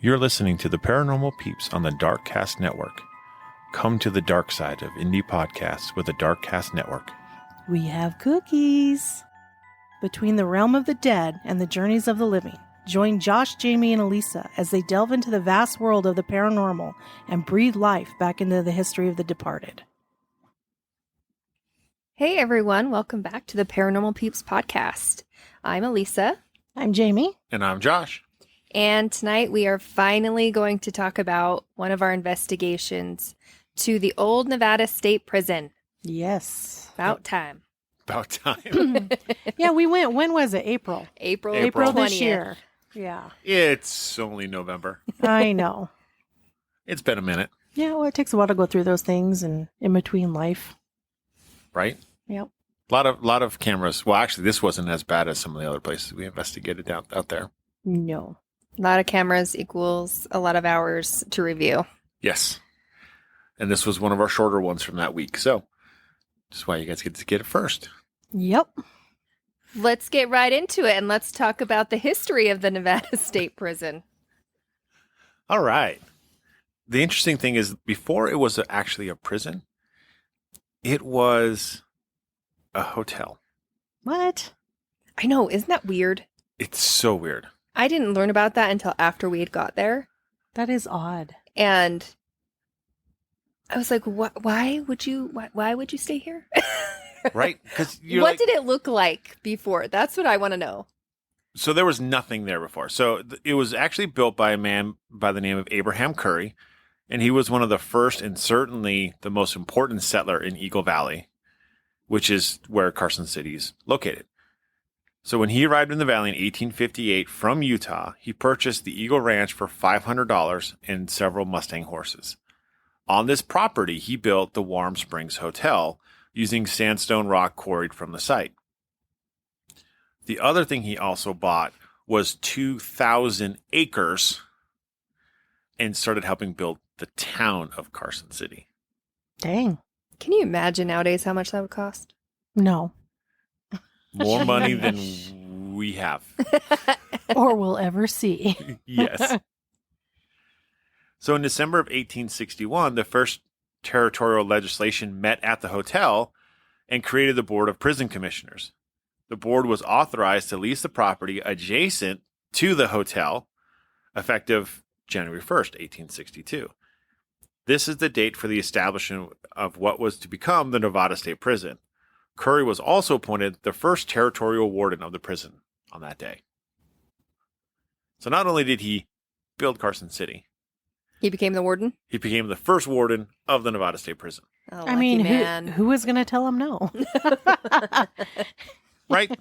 You're listening to the Paranormal Peeps on the Darkcast Network. Come to the dark side of indie podcasts with the Darkcast Network. We have cookies. Between the realm of the dead and the journeys of the living, join Josh, Jamie, and Elisa as they delve into the vast world of the paranormal and breathe life back into the history of the departed. Hey everyone, welcome back to the Paranormal Peeps podcast. I'm Elisa. I'm Jamie. And I'm Josh. And tonight we are finally going to talk about one of our investigations to the old Nevada State Prison. Yes. About time. About time. Yeah, we went. When was it? April. April this 20th. year. Yeah. It's only November. I know. It's been a minute. Yeah, well, it takes a while to go through those things and in between life. Right? Yep. A lot of cameras. Well, actually, this wasn't as bad as some of the other places we investigated out there. No. A lot of cameras equals a lot of hours to review. Yes. And this was one of our shorter ones from that week. So that's why you guys get to get it first. Yep. Let's get right into it and let's talk about the history of the Nevada State Prison. All right. The interesting thing is, before it was actually a prison, it was a hotel. What? I know, isn't that weird? It's so weird. I didn't learn about that until after we had got there. That is odd. And I was like, why would you stay here? Right? Because what did it look like before? That's what I want to know. So there was nothing there before. So it was actually built by a man by the name of Abraham Curry, and he was one of the first and certainly the most important settler in Eagle Valley, which is where Carson City is located. So when he arrived in the valley in 1858 from Utah, he purchased the Eagle Ranch for $500 and several Mustang horses. On this property, he built the Warm Springs Hotel using sandstone rock quarried from the site. The other thing he also bought was 2,000 acres and started helping build the town of Carson City. Dang. Can you imagine nowadays how much that would cost? No. More money than we have. Or we'll ever see. Yes. So in December of 1861, the first territorial legislation met at the hotel and created the Board of Prison Commissioners. The board was authorized to lease the property adjacent to the hotel, effective January 1st, 1862. This is the date for the establishment of what was to become the Nevada State Prison. Curry was also appointed the first territorial warden of the prison on that day. So not only did he build Carson City, He became the warden? he became the first warden of the Nevada State Prison. Oh, I mean, man. who was going to tell him no? Right?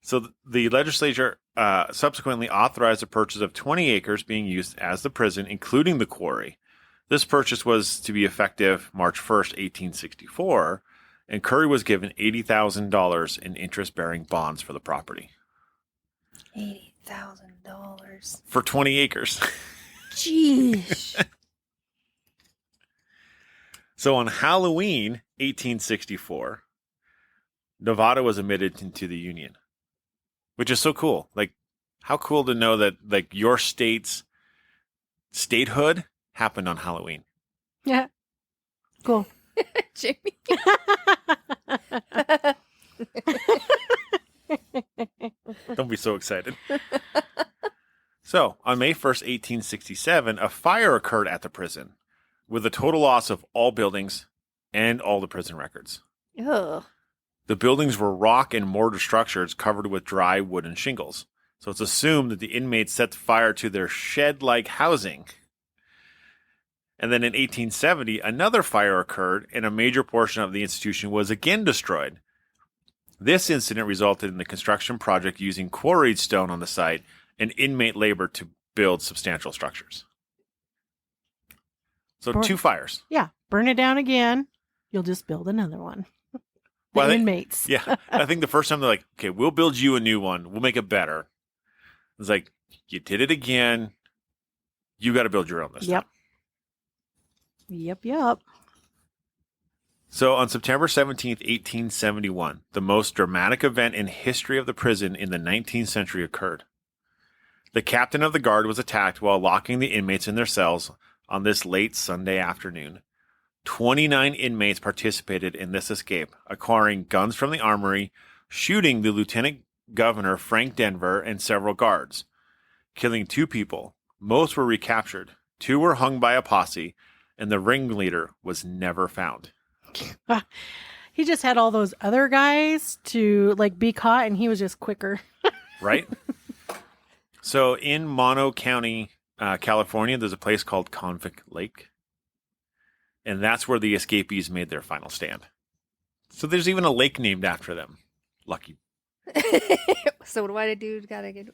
So the legislature subsequently authorized the purchase of 20 acres being used as the prison, including the quarry. This purchase was to be effective March 1st, 1864, and Curry was given $80,000 in interest-bearing bonds for the property. $80,000. For 20 acres. Jeez. So on Halloween, 1864, Nevada was admitted into the Union, which is so cool. Like, how cool to know that, like, your state's statehood happened on Halloween. Yeah. Cool. Jamie. Don't be so excited. So, on May 1st, 1867, a fire occurred at the prison with a total loss of all buildings and all the prison records. Ugh. The buildings were rock and mortar structures covered with dry wooden shingles. So it's assumed that the inmates set fire to their shed-like housing. And then in 1870, another fire occurred and a major portion of the institution was again destroyed. This incident resulted in the construction project using quarried stone on the site and inmate labor to build substantial structures. So 2 fires. Yeah. Burn it down again. You'll just build another one. The Well, inmates. Yeah. I think the first time they're like, okay, we'll build you a new one. We'll make it better. It's like, you did it again. You got to build your own this time. Yep. So on September 17th, 1871, the most dramatic event in history of the prison in the 19th century occurred. The captain of the guard was attacked while locking the inmates in their cells on this late Sunday afternoon. 29 inmates participated in this escape, acquiring guns from the armory, shooting the lieutenant governor Frank Denver and several guards, killing 2 people. Most were recaptured. 2 were hung by a posse, and the ringleader was never found. He just had all those other guys to be caught, and he was just quicker. Right? So in Mono County, California, there's a place called Convict Lake. And that's where the escapees made their final stand. So there's even a lake named after them. Lucky. So what do I do? Gotta get...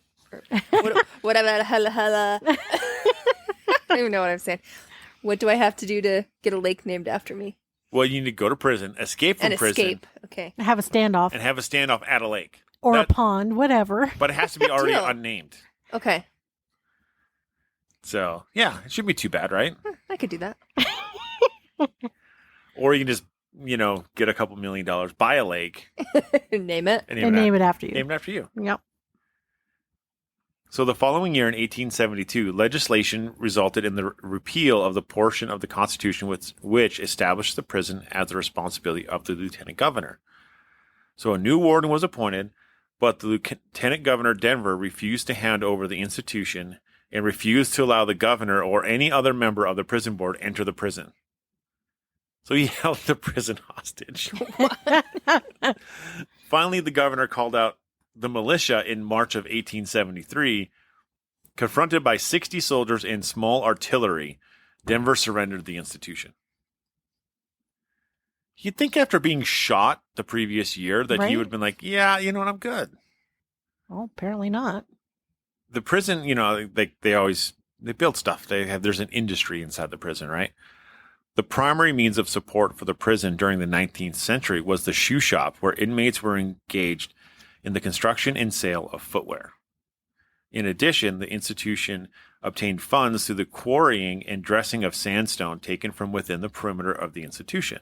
What about hella? I don't even know what I'm saying. What do I have to do to get a lake named after me? Well, you need to go to prison, escape from prison. Escape. Okay. Have a standoff. And have a standoff at a lake. Or a pond, whatever. But it has to be already unnamed. Okay. So, yeah, it shouldn't be too bad, right? I could do that. Or you can just, get a couple $1 million, buy a lake. Name it. And name it after you. Name it after you. Yep. So the following year in 1872, legislation resulted in the repeal of the portion of the Constitution which established the prison as the responsibility of the lieutenant governor. So a new warden was appointed, but the lieutenant governor Denver refused to hand over the institution and refused to allow the governor or any other member of the prison board enter the prison. So he held the prison hostage. Finally, the governor called out the militia in March of 1873. Confronted by 60 soldiers and small artillery, Denver surrendered the institution. You'd think after being shot the previous year that he would have been like, yeah, you know what, I'm good. Well, apparently not. The prison, they build stuff. There's an industry inside the prison, right? The primary means of support for the prison during the 19th century was the shoe shop, where inmates were engaged in the construction and sale of footwear. In addition, the institution obtained funds through the quarrying and dressing of sandstone taken from within the perimeter of the institution.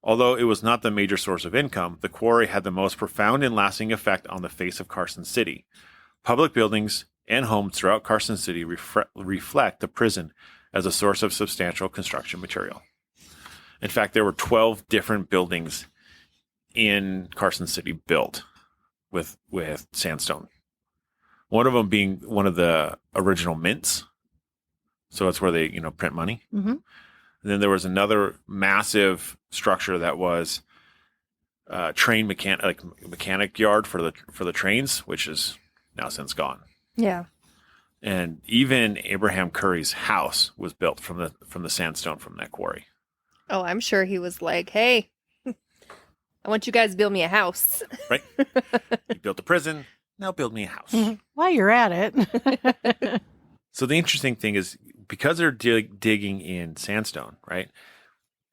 Although it was not the major source of income, the quarry had the most profound and lasting effect on the face of Carson City. Public buildings and homes throughout Carson City reflect the prison as a source of substantial construction material. In fact, there were 12 different buildings in Carson City built with sandstone. One of them being one of the original mints. So that's where they, print money. Mm-hmm. And then there was another massive structure that was mechanic yard for the trains, which is now since gone. Yeah. And even Abraham Curry's house was built from the sandstone from that quarry. Oh, I'm sure he was like, hey, I want you guys to build me a house. Right? You built a prison, now build me a house. While you're at it. So the interesting thing is, because they're digging in sandstone, right?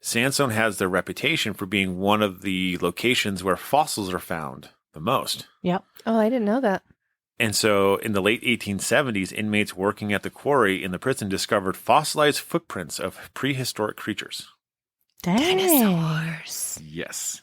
Sandstone has the reputation for being one of the locations where fossils are found the most. Yep. Oh, I didn't know that. And so in the late 1870s, inmates working at the quarry in the prison discovered fossilized footprints of prehistoric creatures. Dang. Dinosaurs. Yes.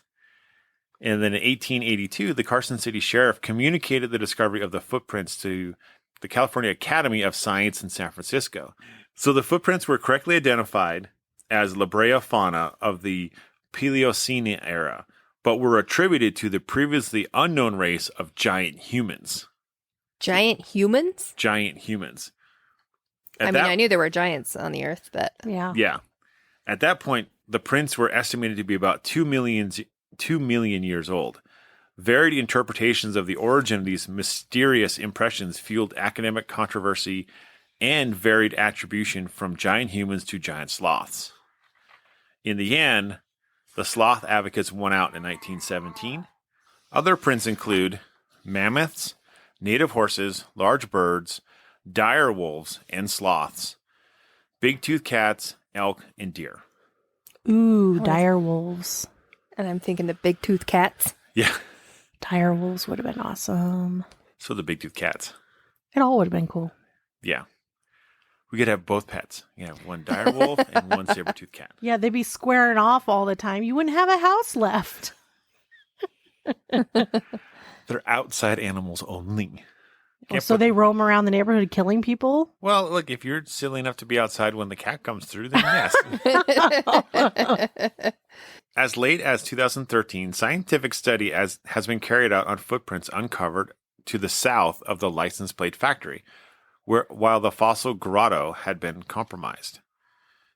And then in 1882, the Carson City Sheriff communicated the discovery of the footprints to the California Academy of Science in San Francisco. So the footprints were correctly identified as La Brea fauna of the Paleocene era, but were attributed to the previously unknown race of giant humans. Giant humans? Giant humans. I knew there were giants on the earth, but... Yeah. Yeah. At that point, the prints were estimated to be about 2 million years old. Varied interpretations of the origin of these mysterious impressions fueled academic controversy and varied attribution from giant humans to giant sloths. In the end, the sloth advocates won out in 1917. Other prints include mammoths, native horses, large birds, dire wolves, and sloths, big-toothed cats, elk, and deer. Ooh, dire wolves. And I'm thinking the big-toothed cats. Yeah. Dire wolves would have been awesome. So the big-toothed cats. It all would have been cool. Yeah. We could have both pets. Yeah, one dire wolf and one saber-toothed cat. Yeah, they'd be squaring off all the time. You wouldn't have a house left. They're outside animals only. Can't So put- they roam around the neighborhood killing people? Well, look, if you're silly enough to be outside when the cat comes through, then yes. As late as 2013, scientific study has been carried out on footprints uncovered to the south of the license plate factory, while the fossil grotto had been compromised.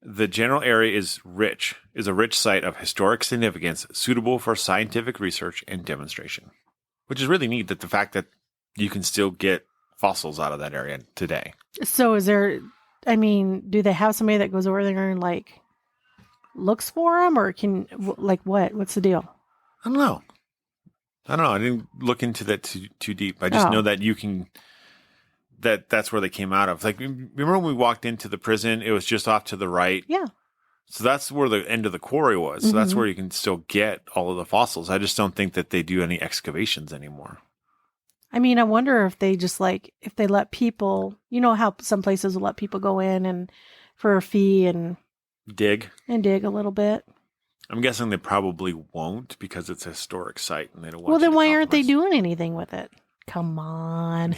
The general area is a rich site of historic significance suitable for scientific research and demonstration, which is really neat that the fact that you can still get fossils out of that area today. So is there, do they have somebody that goes over there and like looks for them, or what's the deal? I don't know. I didn't look into that too deep. I just know that you can, that's where they came out of. Like, remember when we walked into the prison, it was just off to the right. Yeah. So that's where the end of the quarry was. So that's where you can still get all of the fossils. I just don't think that they do any excavations anymore. I wonder if they just if they let people, how some places will let people go in and for a fee and dig a little bit. I'm guessing they probably won't because it's a historic site and they don't want. Well, then you to why aren't they compromise. doing anything with it? Come on.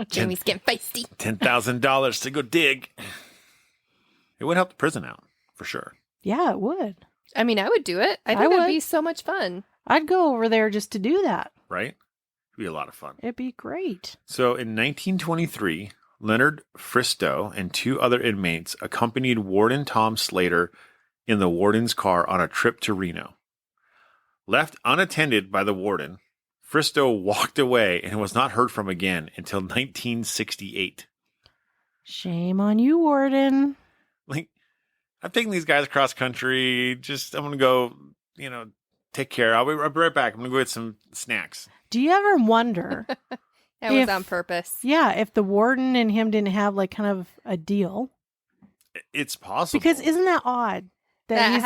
Jamie's getting feisty. $10,000 to go dig. It would help the prison out for sure. Yeah, it would. I would do it. I think would. it'd be so much fun. I'd go over there just to do that. Right? It'd be a lot of fun. It'd be great. So in 1923, Leonard Fristow and two other inmates accompanied Warden Tom Slater in the warden's car on a trip to Reno. Left unattended by the warden, Fristow walked away and was not heard from again until 1968. Shame on you, Warden. Like, I'm taking these guys cross country. I'm going to go, take care. I'll be right back. I'm going to go get some snacks. Do you ever wonder, That was on purpose. if the warden and him didn't have kind of a deal? It's possible. Because isn't that odd that he's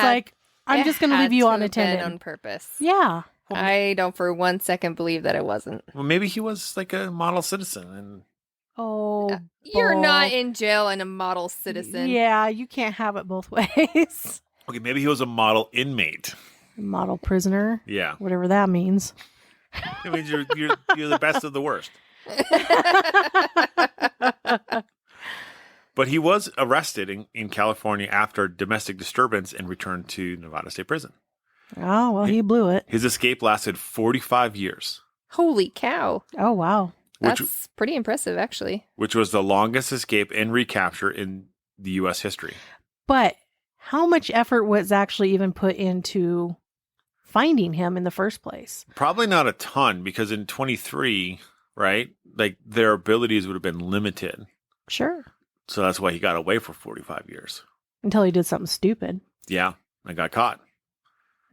I'm It just going to had leave you to have been unattended on purpose. Yeah. I don't for 1 second believe that it wasn't. Well, maybe he was like a model citizen. And Oh, You're bull. not in jail and a model citizen. Yeah, you can't have it both ways. okay, maybe he was a model inmate. Model prisoner, Yeah. whatever that means. It means you're the best of the worst. But he was arrested in California after domestic disturbance and returned to Nevada State Prison. Oh, well, he blew it. His escape lasted 45 years, Holy cow. Oh, wow. That's pretty impressive, actually. which was the longest escape and recapture in the U.S. history. But how much effort was actually even put into finding him in the first place? Probably not a ton because in 23, right, like their abilities would have been limited. Sure. So that's why he got away for 45 years. Until he did something stupid. Yeah, and got caught.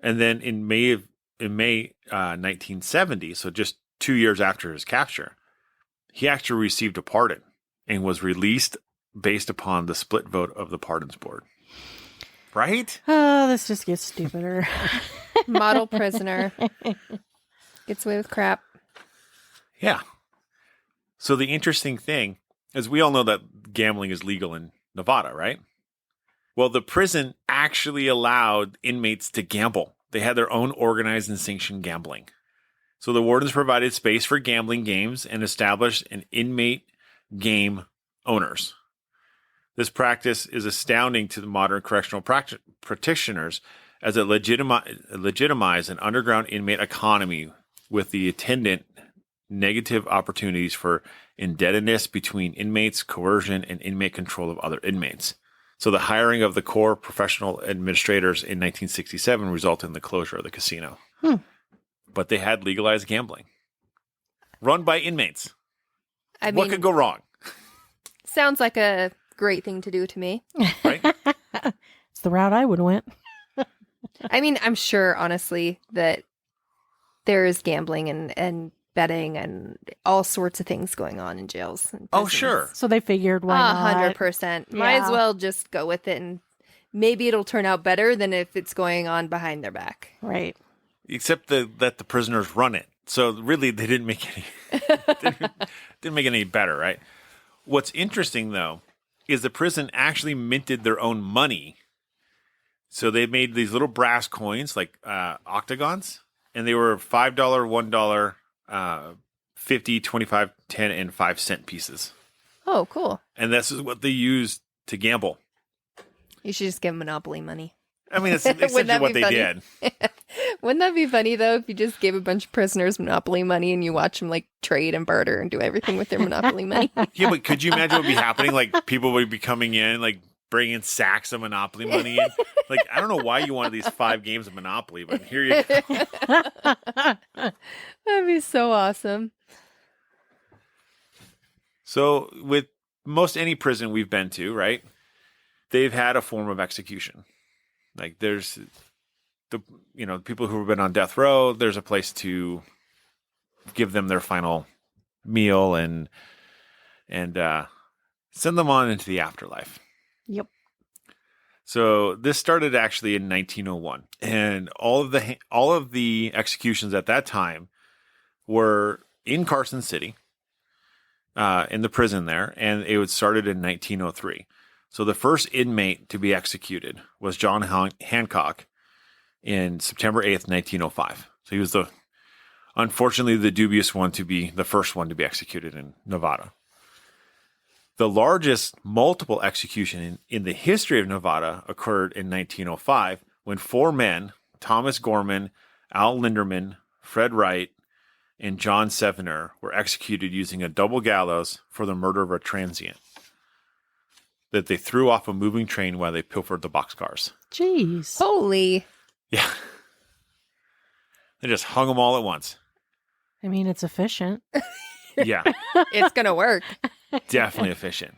And then in May 1970, so just 2 years after his capture, he actually received a pardon and was released based upon the split vote of the pardons board. Right? Oh, this just gets stupider. Model prisoner. Gets away with crap. Yeah. So the interesting thing is we all know that gambling is legal in Nevada, right? Well, the prison actually allowed inmates to gamble. They had their own organized and sanctioned gambling. So the wardens provided space for gambling games and established an inmate game owners. This practice is astounding to the modern correctional practitioners as it legitimized an underground inmate economy with the attendant negative opportunities for indebtedness between inmates, coercion, and inmate control of other inmates. So the hiring of the core professional administrators in 1967 resulted in the closure of the casino. But they had legalized gambling. Run by inmates. What could go wrong? Sounds like a great thing to do to me. Right? It's the route I would have went. I'm sure, honestly, that there is gambling and betting and all sorts of things going on in jails. And Oh, prisons. sure. So they figured, why not? 100%. Might as Yeah. well just go with it, and maybe it'll turn out better than if it's going on behind their back. Right. Except that the prisoners run it. So really, they didn't make any didn't make it any better, right? What's interesting, though, is the prison actually minted their own money. So they made these little brass coins, like octagons, and they were $5, $1, $50, 50, 25, 10, and 5 cent pieces. Oh, cool. And this is what they used to gamble. You should just give Monopoly money. I mean, it's essentially what they did. Wouldn't that be funny, though, if you just gave a bunch of prisoners Monopoly money and you watch them, like, trade and barter and do everything with their Monopoly money? Yeah, but could you imagine what would be happening? Like, people would be coming in, like, bringing sacks of Monopoly money in. Like, I don't know why you wanted these 5 games of Monopoly, but here you go. That'd be so awesome. So, with most any prison we've been to, right, they've had a form of execution. Like, there's the people who have been on death row, there's a place to give them their final meal and send them on into the afterlife. Yep. So this started actually in 1901, and all of the executions at that time were in Carson City, in the prison there, and it was started in 1903. So the first inmate to be executed was John Hancock in September 8th, 1905. So he was unfortunately the dubious one to be the first one to be executed in Nevada. The largest multiple execution in the history of Nevada occurred in 1905 when 4 men, Thomas Gorman, Al Linderman, Fred Wright, and John Sevener, were executed using a double gallows for the murder of a transient that they threw off a moving train while they pilfered the boxcars. Jeez. Holy. Yeah. They just hung them all at once. I mean, it's efficient. Yeah. It's going to work. Definitely efficient.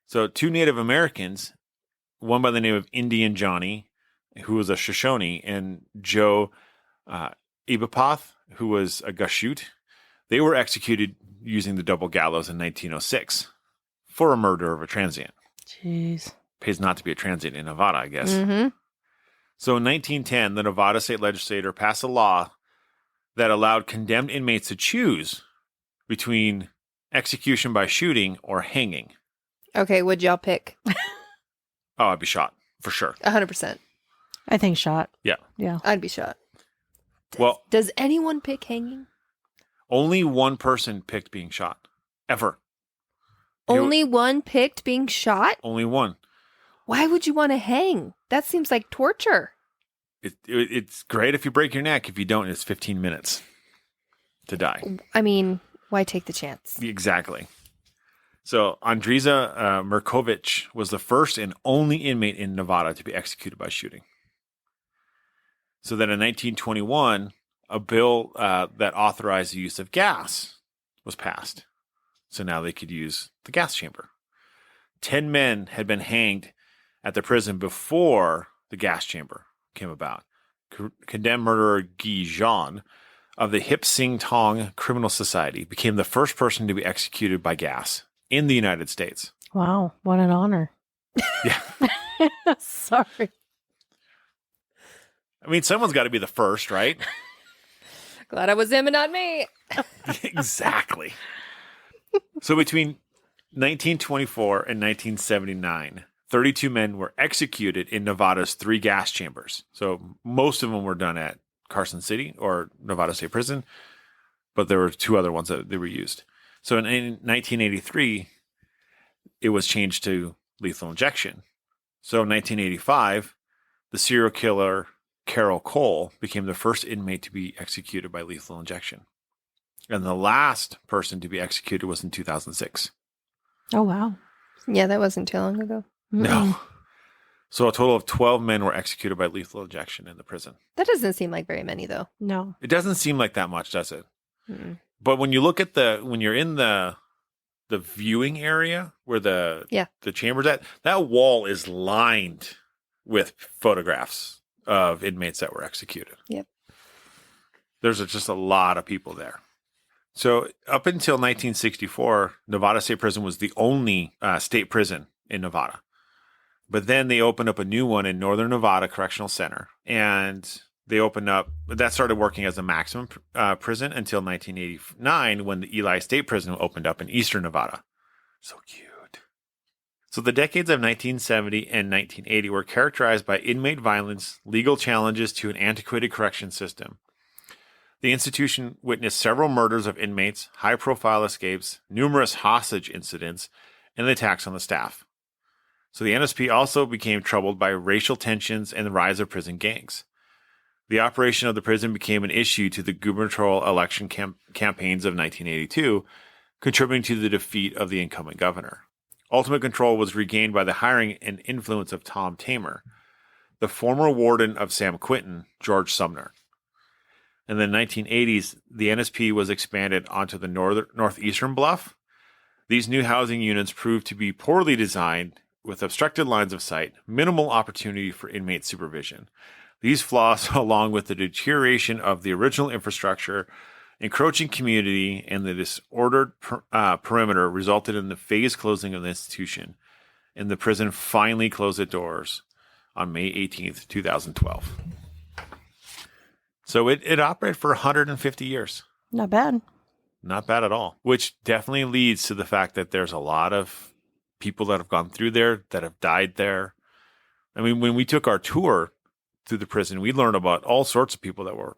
So 2 Native Americans, one by the name of Indian Johnny, who was a Shoshone, and Joe Ibapoth, who was a Gashute, they were executed using the double gallows in 1906 for a murder of a transient. Jeez. Pays not to be a transient in Nevada, I guess. Mm-hmm. So in 1910, the Nevada state legislature passed a law that allowed condemned inmates to choose between execution by shooting or hanging. Okay, what'd y'all pick? Oh, I'd be shot for sure. 100%. I think shot. Yeah. Yeah. I'd be shot. Well, Does anyone pick hanging? only one person picked being shot ever. Only one picked being shot? Only one. Why would you want to hang? That seems like torture. It's great if you break your neck. If you don't, it's 15 minutes to die. I mean, why take the chance? Exactly. So Andriza Merkovich was the first and only inmate in Nevada to be executed by shooting. So then in 1921, a bill that authorized the use of gas was passed. So now they could use the gas chamber. 10 men had been hanged at the prison before the gas chamber came about. Condemned murderer Guy Jean of the Hip Sing Tong Criminal Society became the first person to be executed by gas in the United States. Wow. What an honor. Yeah. Sorry. I mean, someone's got to be the first, right? Glad I was him and not me. Exactly. So between 1924 and 1979, 32 men were executed in Nevada's 3 gas chambers. So most of them were done at Carson City or Nevada State Prison, but there were 2 other ones that they were used. So in 1983, it was changed to lethal injection. So in 1985, the serial killer Carol Cole became the first inmate to be executed by lethal injection. And the last person to be executed was in 2006. Oh, wow. Yeah, that wasn't too long ago. No. So a total of 12 men were executed by lethal injection in the prison. That doesn't seem like very many, though. No. It doesn't seem like that much, does it? Mm-mm. But when you look at when you're in the viewing area where the chamber's at, that wall is lined with photographs of inmates that were executed. Yep. There's just a lot of people there. So up until 1964, Nevada State Prison was the only state prison in Nevada. But then they opened up a new one in Northern Nevada Correctional Center. And that started working as a maximum prison until 1989 when the Eli State Prison opened up in Eastern Nevada. So cute. So the decades of 1970 and 1980 were characterized by inmate violence, legal challenges to an antiquated correction system, The institution witnessed several murders of inmates, high-profile escapes, numerous hostage incidents, and the attacks on the staff. So the NSP also became troubled by racial tensions and the rise of prison gangs. The operation of the prison became an issue to the gubernatorial election campaigns of 1982, contributing to the defeat of the incumbent governor. Ultimate control was regained by the hiring and influence of Tom Tamer, the former warden of San Quentin, George Sumner. In the 1980s, the NSP was expanded onto the northeastern bluff. These new housing units proved to be poorly designed, with obstructed lines of sight, minimal opportunity for inmate supervision. These flaws, along with the deterioration of the original infrastructure, encroaching community, and the disordered perimeter, resulted in the phased closing of the institution, and the prison finally closed its doors on May 18th, 2012. So it operated for 150 years. Not bad. Not bad at all, which definitely leads to the fact that there's a lot of people that have gone through there, that have died there. I mean, when we took our tour through the prison, we learned about all sorts of people that were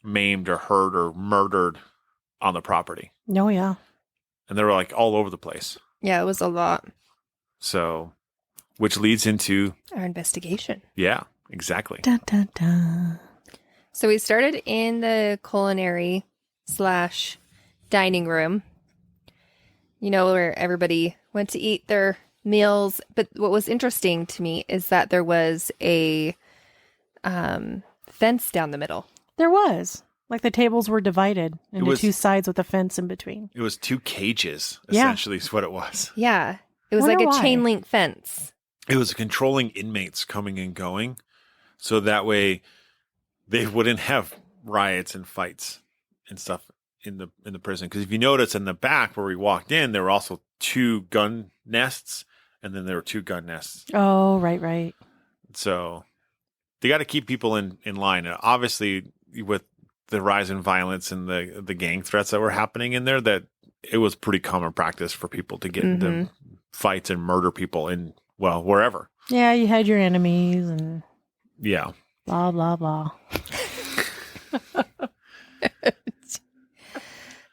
maimed or hurt or murdered on the property. Oh, yeah. And they were like all over the place. Yeah, it was a lot. So, which leads into Our investigation. Yeah, exactly. Dun, dun, dun. So we started in the culinary / dining room, you know, where everybody went to eat their meals. But what was interesting to me is that there was a fence down the middle. There was. Like the tables were divided into two sides with a fence in between. It was two cages, Yeah. essentially, is what it was. Yeah. It was Wonder like a why. chain link fence. It was controlling inmates coming and going. So that way they wouldn't have riots and fights and stuff in the prison. Because if you notice in the back where we walked in, there were also two gun nests, and then there were two gun nests. Oh, right. So they got to keep people in line. Obviously, with the rise in violence and the gang threats that were happening in there, that it was pretty common practice for people to get into fights and murder people in, well, wherever. Yeah, you had your enemies and Yeah. blah, blah, blah.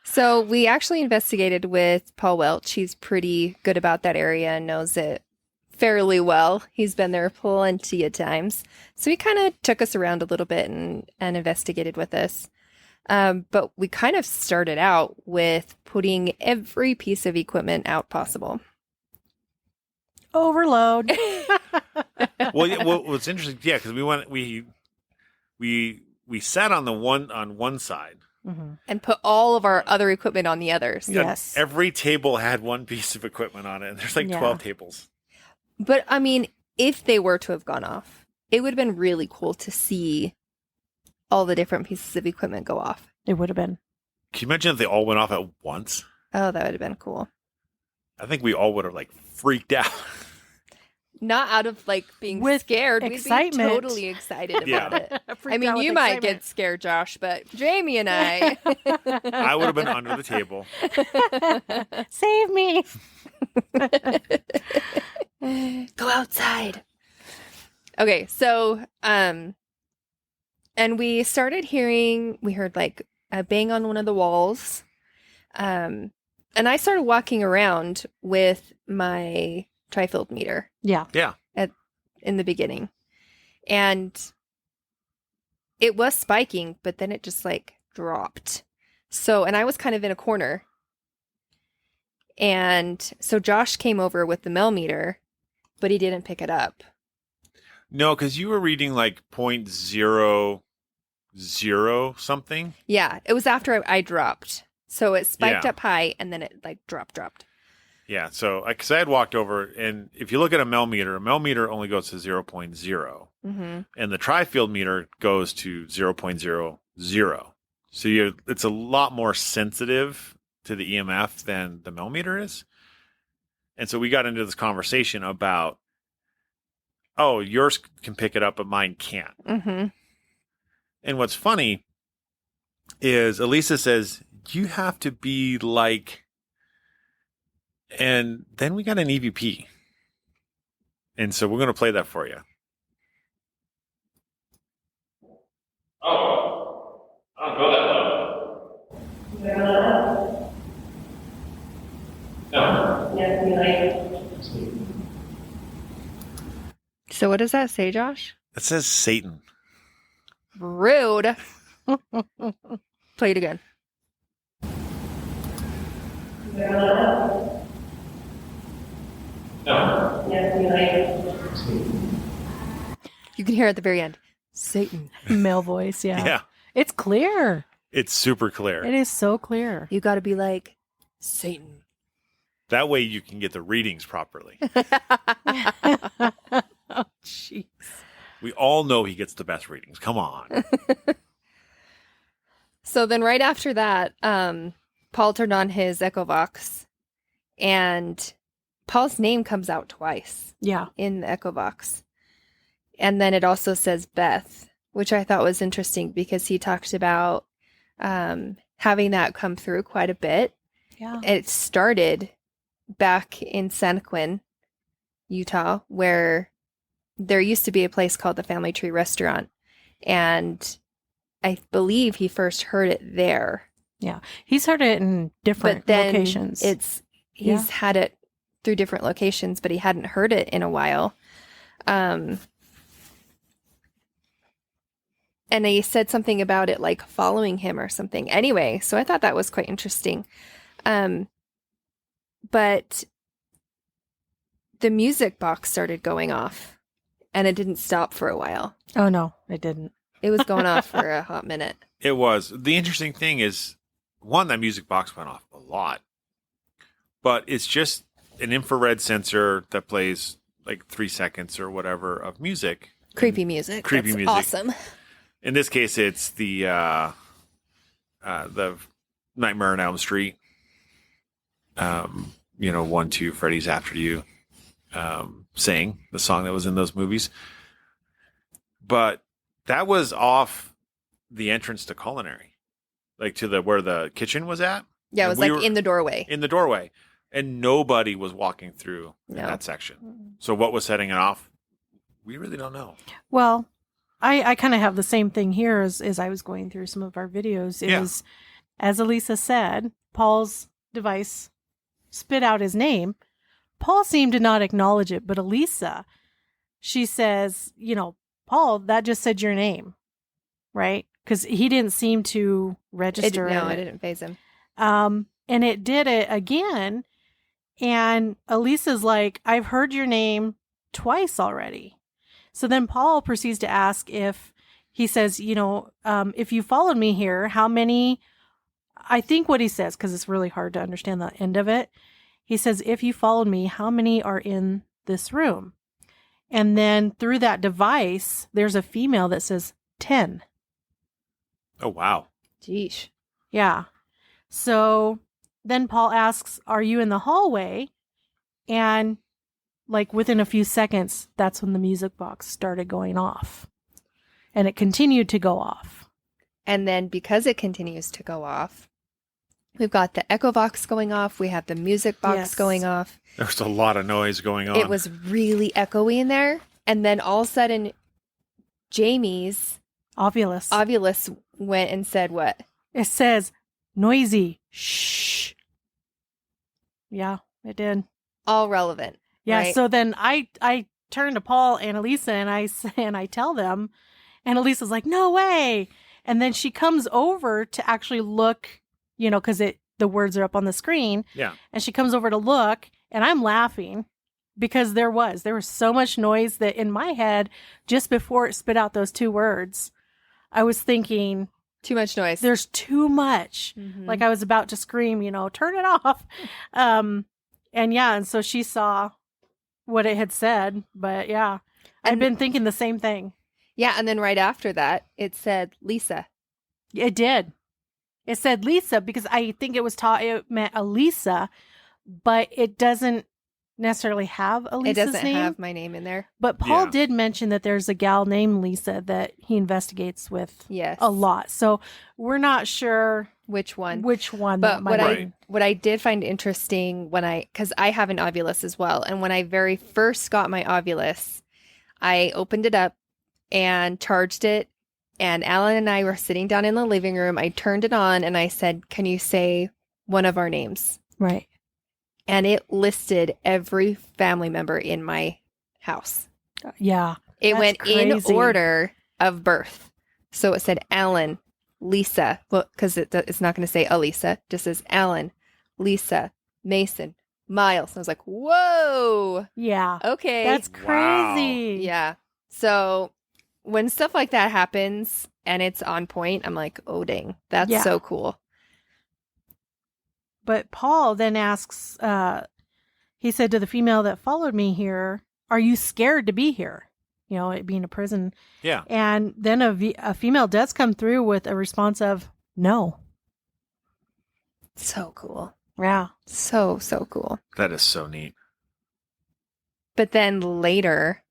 So we actually investigated with Paul Welch. He's pretty good about that area and knows it fairly well. He's been there plenty of times. So he kind of took us around a little bit and investigated with us. But we kind of started out with putting every piece of equipment out possible. Overload. Well, what's interesting, yeah, because we sat on one side. Mm-hmm. And put all of our other equipment on the others. Yeah. Yes. Every table had one piece of equipment on it, and there's like 12 tables. But I mean, if they were to have gone off, it would have been really cool to see all the different pieces of equipment go off. It would have been. Can you imagine if they all went off at once? Oh, that would have been cool. I think we all would have like freaked out. Not out of like being With scared. excitement. We'd be totally excited Yeah. about it. I Freaked mean, out with you might excitement. get scared, Josh, but Jamie and I. I would have been under the table. Save me. Go outside. Okay, so and we started we heard like a bang on one of the walls. And I started walking around with my tri-field meter Yeah. Yeah. in the beginning. And it was spiking, but then it just like dropped. So, and I was kind of in a corner. And so Josh came over with the meter, but he didn't pick it up. No, because you were reading like 0.00 something. Yeah, it was after I dropped. So it spiked Yeah. up high and then it like dropped. Yeah, so because I had walked over, and if you look at a meter only goes to 0.0, Mm-hmm. and the tri-field meter goes to 0.00. So it's a lot more sensitive to the EMF than the meter is. And so we got into this conversation about, oh, yours can pick it up, but mine can't. Mm-hmm. And what's funny is Elisa says, you have to be like, and then we got an EVP. And so we're going to play that for you. Oh, I don't go that low. No. So what does that say, Josh? It says Satan. Rude. Play it again. No. You can hear at the very end, Satan. Male voice, yeah. Yeah. It's clear. It's super clear. It is so clear. You got to be like, Satan. That way you can get the readings properly. Oh, jeez. We all know he gets the best readings. Come on. So then right after that, Paul turned on his Echovox, and Paul's name comes out twice Yeah. in the Echovox. And then it also says Beth, which I thought was interesting because he talked about having that come through quite a bit. Yeah. It started back in Sanquin, Utah, where there used to be a place called the Family Tree Restaurant. And I believe he first heard it there. Yeah. He's heard it in different But then locations. he's had it through different locations, but he hadn't heard it in a while. And he said something about it like following him or something. Anyway, so I thought that was quite interesting. But the music box started going off, and it didn't stop for a while. Oh, no, it didn't. It was going off for a hot minute. It was. The interesting thing is, one, that music box went off a lot. But it's just an infrared sensor that plays like 3 seconds or whatever of music. Creepy music. Creepy That's music. Awesome. In this case, it's the Nightmare on Elm Street. 1, 2, Freddy's After You, saying the song that was in those movies. But that was off the entrance to Culinary, like to where the kitchen was at. Yeah, it And was we like were in the doorway. in the doorway, and nobody was walking through in No. that section. So what was setting it off? We really don't know. Well, I kind of have the same thing here as I was going through some of our videos. Yeah. Is, as Elisa said, Paul's device spit out his name. Paul seemed to not acknowledge it, but Elisa, she says, Paul, that just said your name, right? Because he didn't seem to register it. No, it didn't phase him. And it did it again. And Elisa's like, I've heard your name twice already. So then Paul proceeds to ask if he says, if you followed me here, how many, I think what he says, because it's really hard to understand the end of it. He says, if you followed me, how many are in this room? And then through that device, there's a female that says 10. Oh, wow. Jeesh. Yeah. So then Paul asks, are you in the hallway? And like within a few seconds, that's when the music box started going off. And it continued to go off. And then because it continues to go off, we've got the Echovox going off. We have the music box Yes. going off. There's a lot of noise going on. It was really echoey in there. And then all of a sudden, Jamie's Ovulus. went and said what? It says noisy. Shh. Yeah, it did. All relevant. Yeah. Right? So then I turn to Paul and Elisa and I tell them, and Elisa's like, no way. And then she comes over to actually look, because the words are up on the screen. Yeah. And she comes over to look, and I'm laughing because there was so much noise that in my head, just before it spit out those 2 words, I was thinking, Too much noise. there's too much. Mhm. Like I was about to scream, turn it off. And so she saw what it had said, but yeah, I've And- been thinking the same thing. Yeah, and then right after that, it said Lisa. It did. It said Lisa because I think it meant Elisa, but it doesn't necessarily have Elisa's It doesn't name. have my name in there. But Paul Yeah. did mention that there's a gal named Lisa that he investigates with Yes. a lot. So we're not sure Which one? which one But that might Right. be. what I did find interesting because I have an Ovulus as well, and when I very first got my Ovulus, I opened it up and charged it, And Alan and I were sitting down in the living room. I turned it on and I said, "Can you say one of our names?" Right. And it listed every family member in my house. Yeah. It That's went in crazy. order of birth. So it said Alan, Lisa, well, because it's not going to say Elisa, it just says Alan, Lisa, Mason, Miles. And I was like, whoa, Yeah. okay. That's Wow. crazy. Yeah. So when stuff like that happens and it's on point, I'm like, oh, dang, that's Yeah. so cool. But Paul then asks, he said to the female that followed me here, "Are you scared to be here?" You know, it being a prison. Yeah. And then a female does come through with a response of no. So cool. Yeah. So cool. That is so neat. But then later,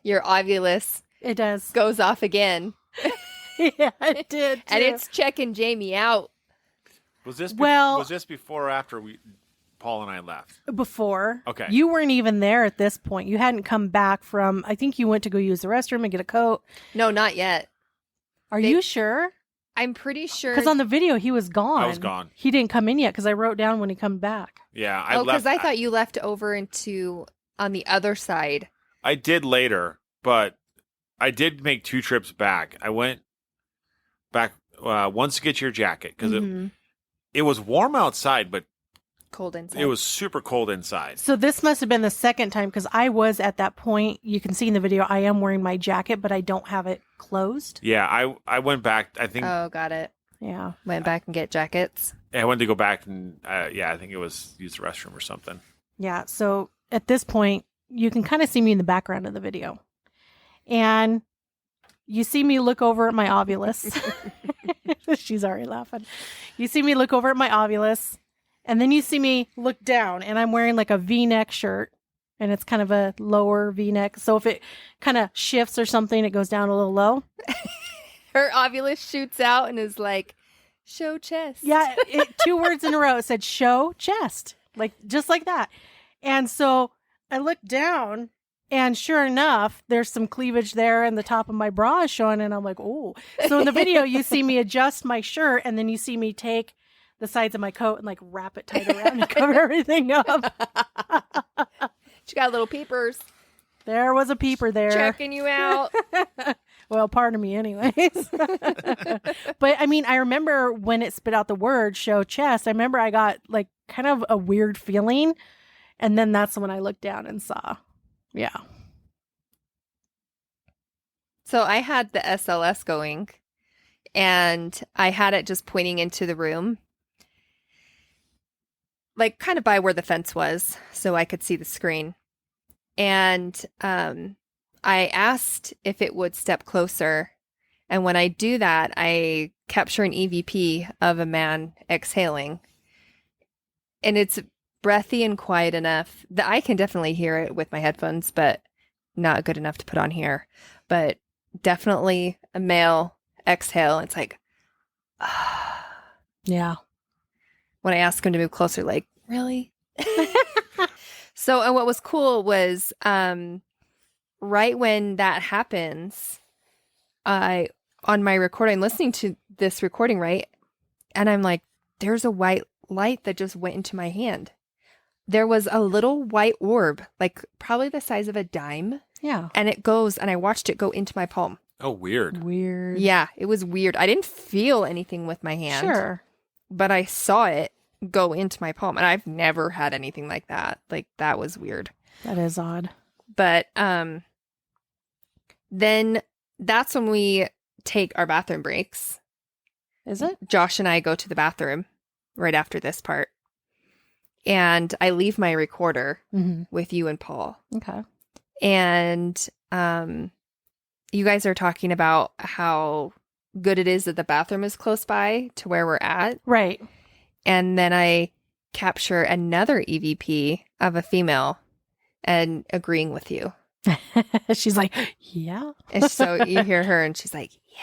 your ovulus It does. goes off again. Yeah, it did. And too. it's checking Jamie out. Was this Well- before or after Paul and I left? Before. Okay. You weren't even there at this point. You hadn't come back from, I think you went to go use the restroom and get a coat. No, not yet. Are They- you sure? I'm pretty sure. Because on the video, he was gone. I was gone. He didn't come in yet because I wrote down when he come back. Yeah, I Oh, left. because I thought you left over into on the other side. I did later, but I did make 2 trips back. I went back once to get your jacket because Mhm. it was warm outside, but Cold inside. it was super cold inside. So this must have been the second time because I was at that point. You can see in the video, I am wearing my jacket, but I don't have it closed. Yeah, I went back. I think Oh, got it. Yeah. Went back and get jackets. I went to go back and I think it was use the restroom or something. Yeah. So at this point, you can kind of see me in the background of the video. And you see me look over at my ovulus. She's already laughing. You see me look over at my ovulus. And then you see me look down, and I'm wearing like a V-neck shirt, and it's kind of a lower V-neck. So if it kind of shifts or something, it goes down a little low. Her ovulus shoots out and is like, "Show chest." Yeah, 2 words in a row. It said "show chest," like just like that. And so I looked down, and sure enough, there's some cleavage there, and the top of my bra is showing, and I'm like, oh. So in the video, you see me adjust my shirt, and then you see me take the sides of my coat and like wrap it tight around and cover everything up. She got little peepers There was a peeper there. checking you out. Well, pardon me anyways. But I mean, I remember when it spit out the word "show chest," I remember I got like kind of a weird feeling. And then that's when I looked down and saw. Yeah. So I had the SLS going and I had it just pointing into the room, like kind of by where the fence was so I could see the screen. And I asked if it would step closer. And when I do that, I capture an EVP of a man exhaling. And it's breathy and quiet enough that I can definitely hear it with my headphones, but not good enough to put on here. But definitely a male exhale. It's like, Yeah. when I ask him to move closer, like, really? So, and what was cool was right when that happens, on my recording, listening to this recording, right? And I'm like, there's a white light that just went into my hand. There was a little white orb, like probably the size of a dime. Yeah. And it goes, and I watched it go into my palm. Oh, weird. Weird. Yeah, it was weird. I didn't feel anything with my hand. Sure. But I saw it go into my palm. And I've never had anything like that. Like, that was weird. That is odd. But then that's when we take our bathroom breaks. Is it? Josh and I go to the bathroom right after this part. And I leave my recorder Mm-hmm. with you and Paul. Okay. And you guys are talking about how good it is that the bathroom is close by to where we're at. Right. And then I capture another EVP of a female and agreeing with you. She's like, yeah. And so you hear her and she's like, yeah.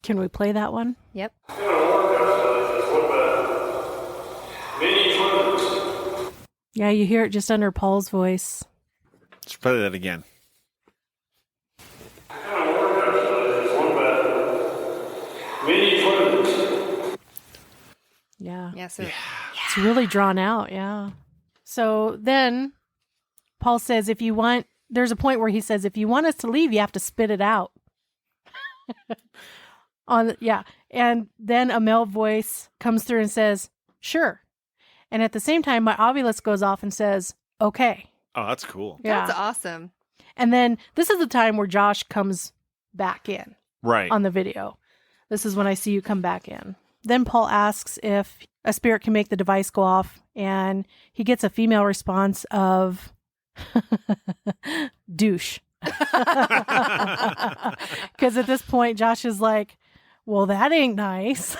Can we play that one? Yep. Yeah, you hear it just under Paul's voice. Let's play that again. Yeah, so It's really drawn out. Yeah. So then Paul says, there's a point where he says, if you want us to leave, you have to spit it out. And then a male voice comes through and says, sure. And at the same time, my ovulus goes off and says, okay. Oh, that's cool. Yeah. that's awesome. And then this is the time where Josh comes back in Right. on the video. This is when I see you come back in. Then Paul asks if a spirit can make the device go off, and he gets a female response of douche. Because at this point, Josh is like, well, that ain't nice.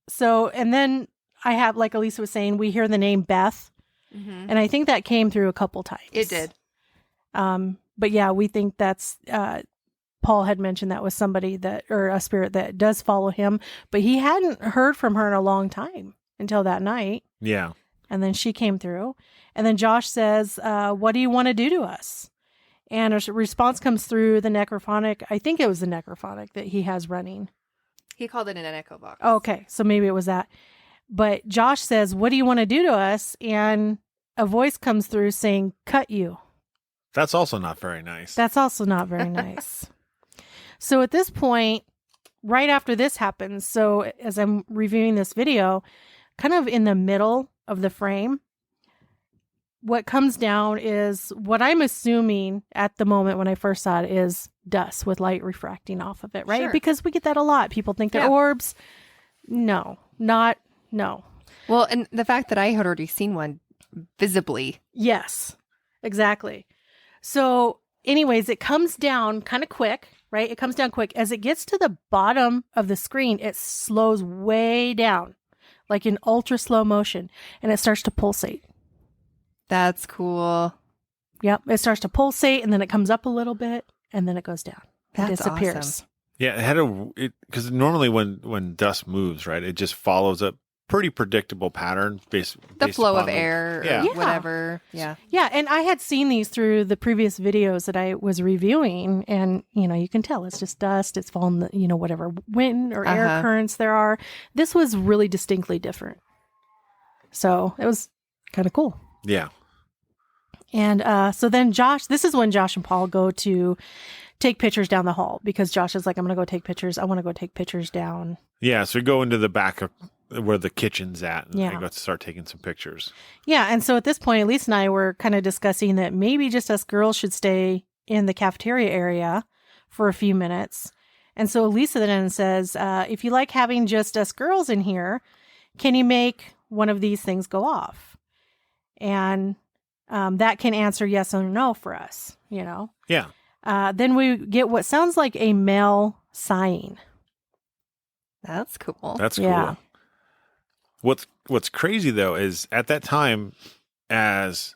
So, and then I have, like Elisa was saying, we hear the name Beth. Mm-hmm. And I think that came through a couple times. It did. But yeah, we think that's, Paul had mentioned that was somebody or a spirit that does follow him, but he hadn't heard from her in a long time until that night. Yeah. And then she came through. And then Josh says, what do you want to do to us? And a response comes through the necrophonic. I think it was the necrophonic that he has running. He called it an echo box. Okay, so maybe it was that. But Josh says, what do you want to do to us? And a voice comes through saying, cut you. That's also not very nice. That's also not very nice. So at this point, right after this happens, so as I'm reviewing this video, kind of in the middle of the frame, what comes down is what I'm assuming at the moment when I first saw it is dust with light refracting off of it, right? Sure. Because we get that a lot. People think they're orbs. No. Well, and the fact that I had already seen one visibly. Yes, exactly. So anyways, it comes down kind of quick, right? It comes down quick. As it gets to the bottom of the screen, it slows way down, like in ultra slow motion, and it starts to pulsate. That's cool. Yep. It starts to pulsate, and then it comes up a little bit, and then it goes down. It That's disappears. awesome. Yeah, because normally when dust moves, right, it just follows a pretty predictable pattern based The flow of upon, air Yeah. or whatever. Yeah. Yeah, and I had seen these through the previous videos that I was reviewing, and you can tell it's just dust. It's falling, whatever wind or air currents there are. This was really distinctly different, so it was kind of cool. Yeah. And so then this is when Josh and Paul go to take pictures down the hall, because Josh is like, I'm going to go take pictures. I want to go take pictures down. Yeah, so we go into the back of where the kitchen's at, and Yeah. I got to start taking some pictures. Yeah, and so at this point, Elise and I were kind of discussing that maybe just us girls should stay in the cafeteria area for a few minutes. And so Elisa then says, if you like having just us girls in here, can you make one of these things go off? And that can answer yes or no for us, Yeah. Then we get what sounds like a male sighing. That's cool. That's cool. Yeah. What's crazy though is at that time, as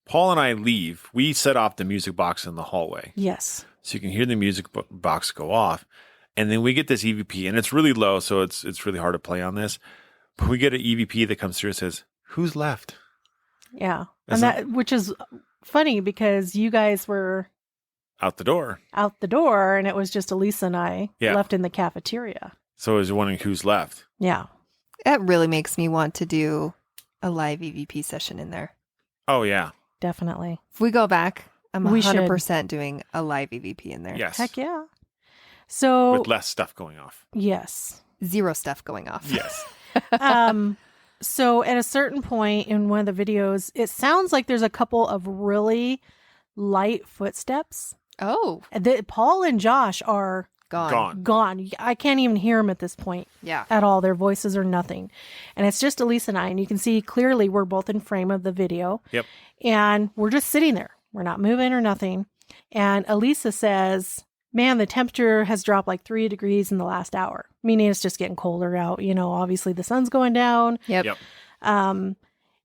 Paul and I leave, we set off the music box in the hallway, Yes. so you can hear the music box go off, and then we get this EVP, and it's really low, so it's really hard to play on this. But we get an EVP that comes through and says, "Who's left?" Yeah. Is And which is funny because you guys were Out the door. out the door and it was just Elisa and I Yeah. left in the cafeteria. So I was wondering who's left. Yeah. That really makes me want to do a live EVP session in there. Oh yeah, Definitely. If we go back, I'm We should. 100% doing a live EVP in there. yes, Heck yeah. So, with less stuff going off. yes. Zero stuff going off. Yes. So at a certain point in one of the videos, it sounds like there's a couple of really light footsteps. Oh, Paul and Josh are gone. gone. I can't even hear them at this point Yeah. at all. Their voices are nothing. And it's just Elise and I. And you can see clearly we're both in frame of the video. Yep. And we're just sitting there. We're not moving or nothing. And Elisa says, man, the temperature has dropped like 3 degrees in the last hour, meaning it's just getting colder out. Obviously the sun's going down. Yep. Yep. And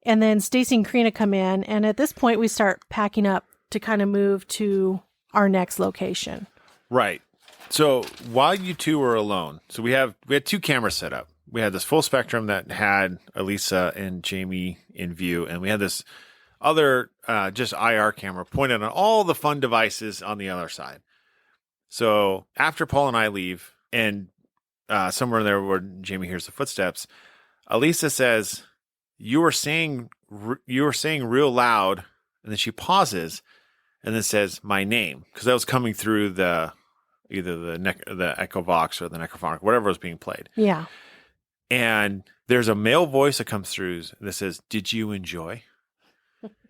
then Stacy and Karina come in. And at this point, we start packing up to kind of move to our next location. Right. So while you two were alone, so we had 2 cameras set up. We had this full spectrum that had Elisa and Jamie in view, and we had this other just IR camera pointed on all the fun devices on the other side. So after Paul and I leave, and somewhere there where Jamie hears the footsteps, Elisa says, you were saying real loud, and then she pauses and then says my name, because that was coming through either the echo box or the necrophonic, whatever was being played. Yeah. And there's a male voice that comes through that says, did you enjoy?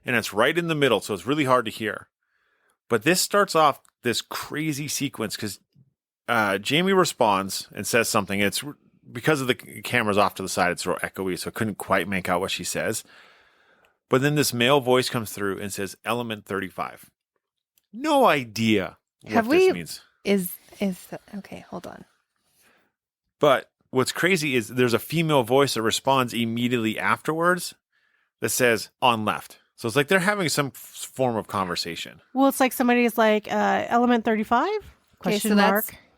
And it's right in the middle, so it's really hard to hear. But this starts off this crazy sequence because Jamie responds and says something. It's because of the camera's off to the side, it's real echoey, so I couldn't quite make out what she says. But then this male voice comes through and says, Element 35. No idea what this means. Okay, hold on. But what's crazy is there's a female voice that responds immediately afterwards that says, on left. So it's like they're having some form of conversation. Well, it's like somebody's like, Element 35? Okay, so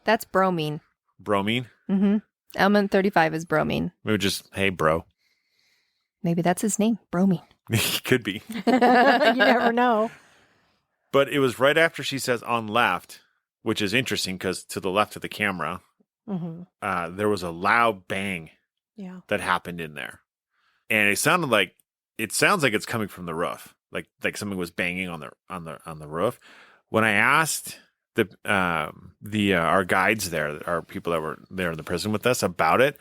that's bromine. Bromine? Mm-hmm. Element 35 is bromine. Maybe just, hey, bro. Maybe that's his name, bromine. Could be. You never know. But it was right after she says on left, which is interesting because to the left of the camera, there was a loud bang that happened in there. And it sounds like it's coming from the roof. Like something was banging on the roof. When I asked our guides there, our people that were there in the prison with us about it,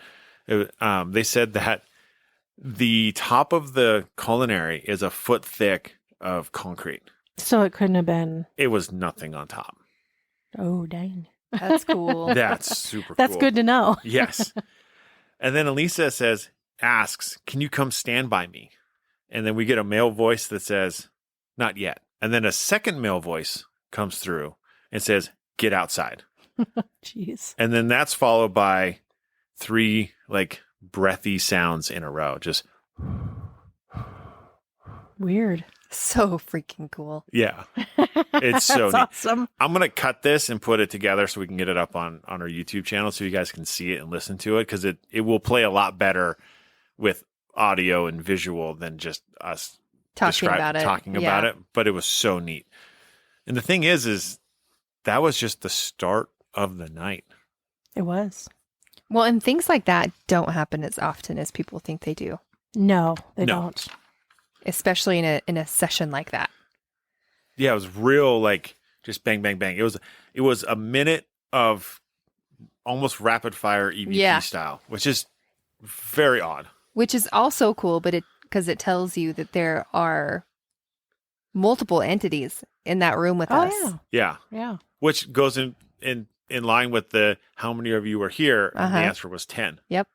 they said that the top of the culinary is a foot thick of concrete. So it couldn't have been. It was nothing on top. Oh, dang. That's cool. That's super cool. That's good to know. Yes. And then Elisa asks, can you come stand by me? And then we get a male voice that says, not yet. And then a second male voice comes through and says, get outside. Jeez. And then that's followed by 3 like breathy sounds in a row. Just weird. So freaking cool. Yeah. It's so neat. Awesome. I'm going to cut this and put it together so we can get it up on our YouTube channel so you guys can see it and listen to it, because it will play a lot better with audio and visual than just us talking about it. But it was so neat. And the thing is that was just the start of the night. It was. Well, and things like that don't happen as often as people think they do. No, they don't. Especially in a session like that. Yeah, it was real, like just bang, bang, bang. It was a minute of almost rapid fire EVP style, which is very odd. Which is also cool, but because it tells you that there are multiple entities in that room with us. Yeah. Yeah. Which goes in line with the how many of you were here, and the answer was 10. Yep.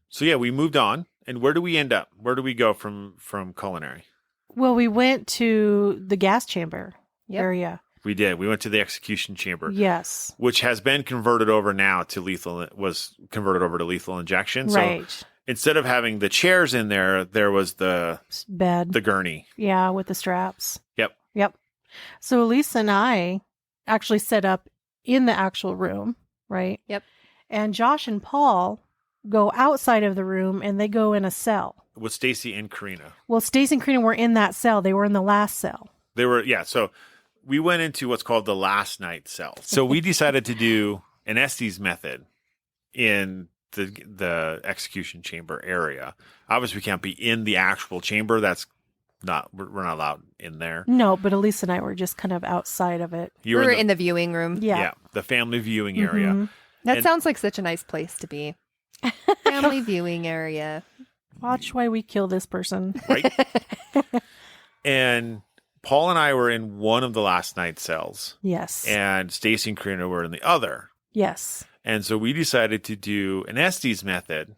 So yeah, we moved on. And where do we end up? Where do we go from culinary? Well, we went to the gas chamber area. We did. We went to the execution chamber. Yes. Which has been converted over now to lethal injection. Right. So instead of having the chairs in there was the bed. The gurney. Yeah, with the straps. Yep. So Elisa and I actually set up in the actual room, right? Yep. And Josh and Paul go outside of the room and they go in a cell. With Stacy and Karina. Well, Stacy and Karina were in that cell. They were in the last cell. They were, so we went into what's called the last night cell. So we decided to do an Estes method in the execution chamber area. Obviously, we can't be in the actual chamber. We're not allowed in there. No, but Elisa and I were just kind of outside of it. We were in the viewing room. Yeah. The family viewing area. That sounds like such a nice place to be. Family viewing area. Watch why we kill this person. Right. And Paul and I were in one of the last night cells. Yes. And Stacy and Karina were in the other. Yes. And so we decided to do an Estes method.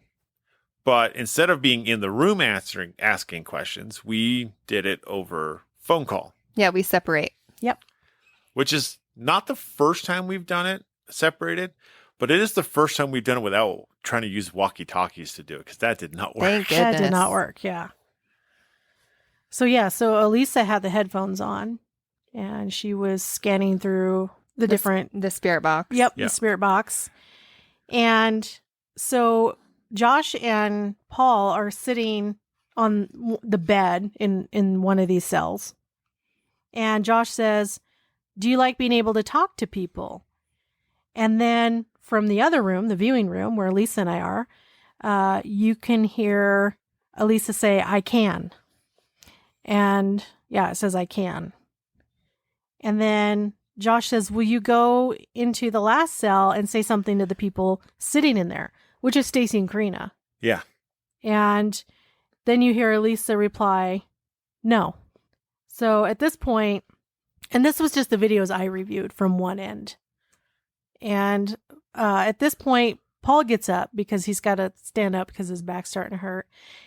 But instead of being in the room asking questions, we did it over phone call. Yeah, we separate. Yep. Which is not the first time we've done it separated, but it is the first time we've done it without trying to use walkie-talkies to do it, because that did not work. Thank goodness. That did not work, yeah. So Elisa had the headphones on, and she was scanning through the spirit box. Yep, the spirit box. And so Josh and Paul are sitting on the bed in one of these cells. And Josh says, "Do you like being able to talk to people?" And then from the other room, the viewing room where Elisa and I are, you can hear Elisa say, "I can." And yeah, it says, "I can." And then Josh says, "Will you go into the last cell and say something to the people sitting in there?" Which is Stacy and Karina. Yeah. And then you hear Elisa reply, "No." So at this point, and this was just the videos I reviewed from one end. And at this point, Paul gets up because he's got to stand up because his back's starting to hurt.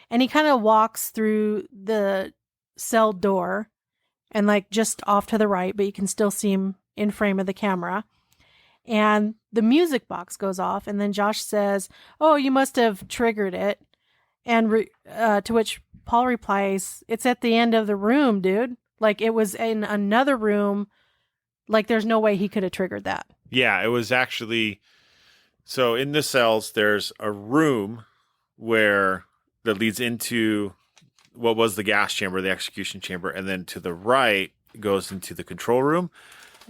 And he kind of walks through the cell door and like just off to the right, but you can still see him in frame of the camera. And the music box goes off. And then Josh says, "Oh, you must have triggered it." And to which Paul replies, "It's at the end of the room, dude. Like it was in another room. Like there's no way he could have triggered that." Yeah, it was actually... So in the cells, there's a room that leads into what was the gas chamber, the execution chamber, and then to the right goes into the control room.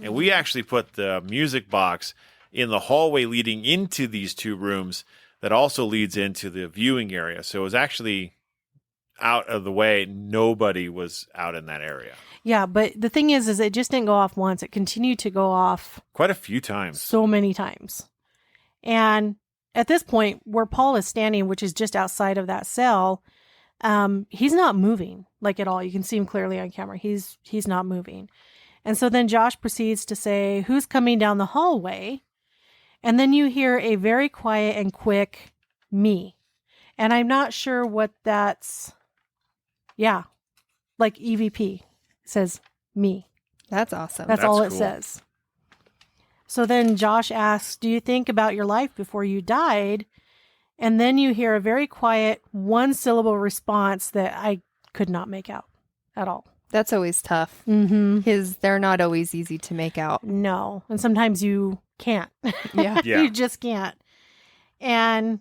And we actually put the music box in the hallway leading into these two rooms that also leads into the viewing area. So it was actually out of the way. Nobody was out in that area. Yeah, but the thing is it just didn't go off once. It continued to go off Quite a few times. so many times. And at this point, where Paul is standing, which is just outside of that cell, he's not moving like at all. You can see him clearly on camera. He's not moving. And so then Josh proceeds to say, "Who's coming down the hallway?" And then you hear a very quiet and quick "me." And I'm not sure what that's. Yeah. Like EVP. It says "me." That's awesome. That's all it cool. says. So then Josh asks, "Do you think about your life before you died?" And then you hear a very quiet one-syllable response that I could not make out at all. That's always tough. Mm-hmm. They're not always easy to make out. No. And sometimes you can't. Yeah. Yeah. You just can't. And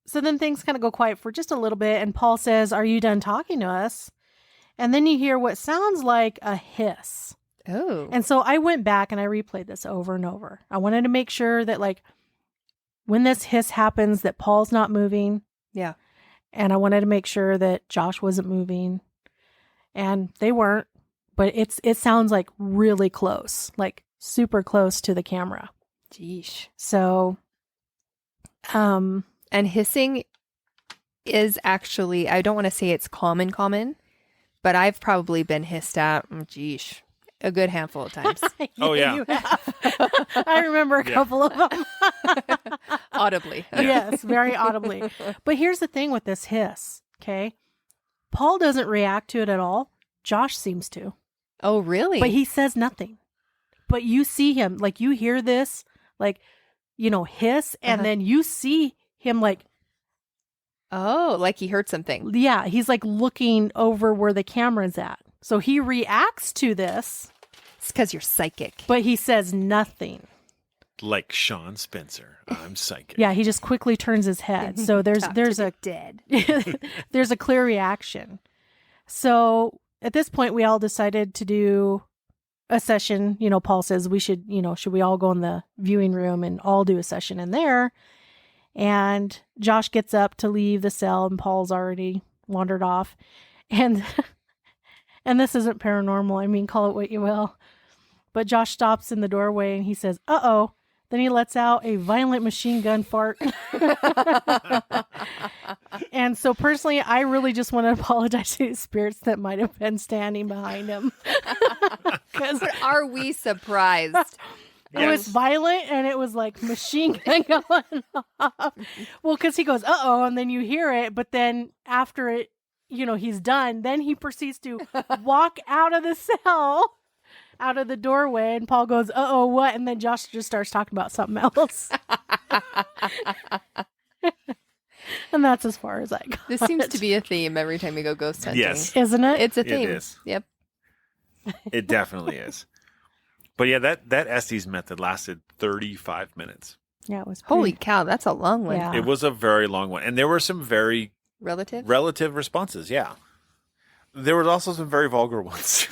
so then things kind of go quiet for just a little bit. And Paul says, "Are you done talking to us?" And then you hear what sounds like a hiss. Oh. And so I went back and I replayed this over and over. I wanted to make sure that like when this hiss happens that Paul's not moving. Yeah. And I wanted to make sure that Josh wasn't moving. And they weren't. But it sounds like really close. Like super close to the camera. Jeesh. So And hissing is actually, I don't want to say it's common, but I've probably been hissed at, geesh, a good handful of times. Oh, yeah. You have. I remember a couple of them. Audibly. Yes, very audibly. But here's the thing with this hiss, okay? Paul doesn't react to it at all. Josh seems to. Oh, really? But he says nothing. But you see him, like you hear this, like, hiss, and then you see him like, oh, like he heard something. yeah, he's like looking over where the camera's at. So he reacts to this. It's because you're psychic. But he says nothing. Like Sean Spencer. I'm psychic. Yeah, he just quickly turns his head. So there's a dead. there's a clear reaction. So at this point, we all decided to do a session. Paul says we should we all go in the viewing room and all do a session in there? And Josh gets up to leave the cell, and Paul's already wandered off. And this isn't paranormal. I mean, call it what you will. But Josh stops in the doorway and he says, "Uh-oh." Then he lets out a violent machine gun fart. And so personally, I really just want to apologize to the spirits that might have been standing behind him. Because Are we surprised? it was violent and it was like machine gun going off. Well, because he goes, "Uh-oh," and then you hear it. But then after it, he's done, then he proceeds to walk out of the cell. Out of the doorway, and Paul goes, "Uh-oh, what?" And then Josh just starts talking about something else. And that's as far as I got. This seems to be a theme every time we go ghost hunting. Yes. Isn't it? It's a theme. It is. Yep. It definitely is. But yeah, that Estes method lasted 35 minutes. Yeah, it was Holy pretty- cow, that's a long one. Yeah. It was a very long one. And there were some very Relative? relative responses. Yeah. There was also some very vulgar ones.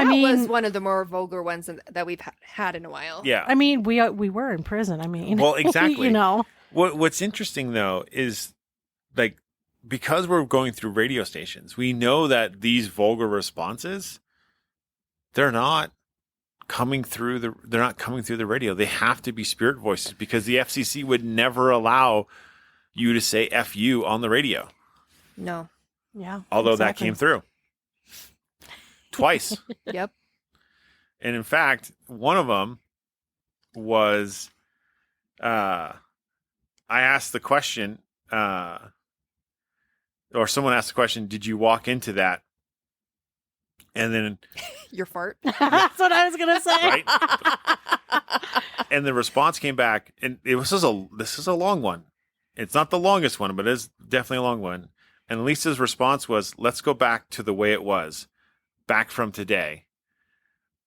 That mean, was one of the more vulgar ones that we've had in a while. Yeah. I mean, we were in prison. I mean, Well, exactly. you know. What's interesting though is like because we're going through radio stations, we know that these vulgar responses they're not coming through the radio. They have to be spirit voices because the FCC would never allow you to say F you on the radio. No. Yeah. Although that exactly. came through twice. Yep. And in fact, one of them was I asked the question or someone asked the question, did you walk into that? And then Your fart. That's what I was gonna say. Right? And the response came back, and this is a long one. It's not the longest one, but it's definitely a long one. And Lisa's response was, let's go back to the way it was, back from today.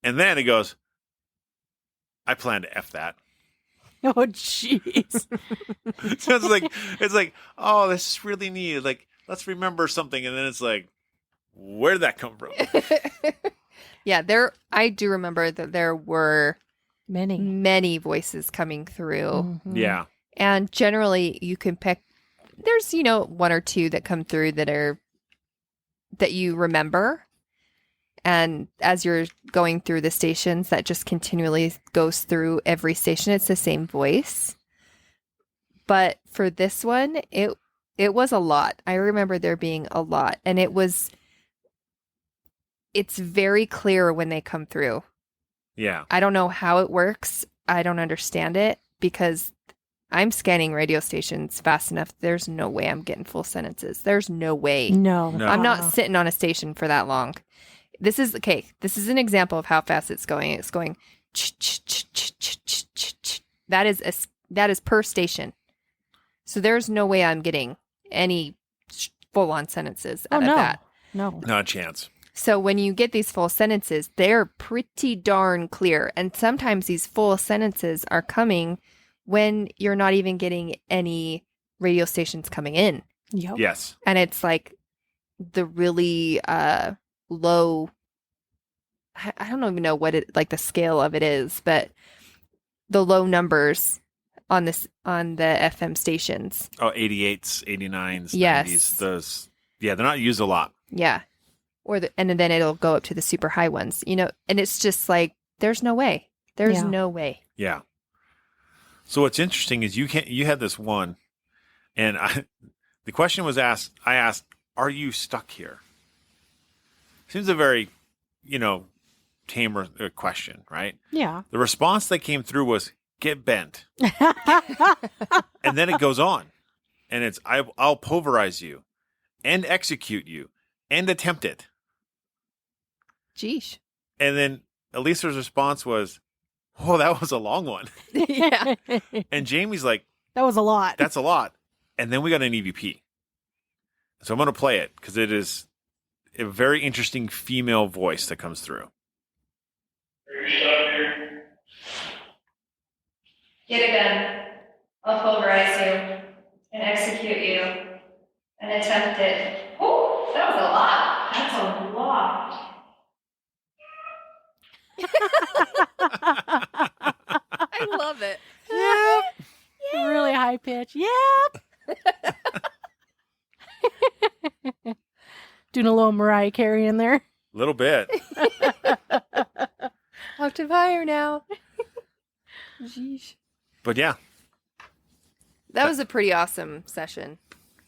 And then it goes, I plan to F that. Oh, jeez. So it's like, oh, this is really neat. Like, let's remember something. And then it's like, where did that come from? Yeah, I do remember that there were Many. many voices coming through. Mhm. Yeah. And generally you can pick, there's, one or two that come through that you remember. And as you're going through the stations, that just continually goes through every station. It's the same voice. But for this one, it was a lot. I remember there being a lot. And it's very clear when they come through. Yeah. I don't know how it works. I don't understand it because I'm scanning radio stations fast enough. There's no way I'm getting full sentences. There's no way. No. No. I'm not sitting on a station for that long. This is an example of how fast it's going. It's going. That is per station. So there's no way I'm getting any full on sentences out of that. No. Not a chance. So when you get these full sentences, they're pretty darn clear. And sometimes these full sentences are coming when you're not even getting any radio stations coming in. Yep. Yes. And it's like the really low, I don't even know what the scale of it is, but the low numbers on the FM stations. Oh, 88s, 89s, Yes. 90s. Those, yeah, they're not used a lot. Yeah. And then it'll go up to the super high ones, and it's just like, there's no way. There's Yeah. no way. Yeah. So what's interesting is you had this one, and the question was asked. I asked, "Are you stuck here?" Seems a very, tamer question, right? Yeah. The response that came through was, "Get bent," and then it goes on, and it's, "I'll pulverize you, and execute you, and attempt it." Geesh. And then Elisa's response was, "Oh, that was a long one." Yeah. And Jamie's like, That was a lot. "That's a lot." And then we got an EVP. So I'm going to play it because it is a very interesting female voice that comes through. Are you stuck here? Get a gun. I'll pulverize you and execute you and attempt it. Oh, that was a lot. That's a lot. I love it. Yep. Really high pitch. Yep. Doing a little Mariah Carey in there. A little bit. Octave higher now. Geesh. But yeah, That was a pretty awesome session.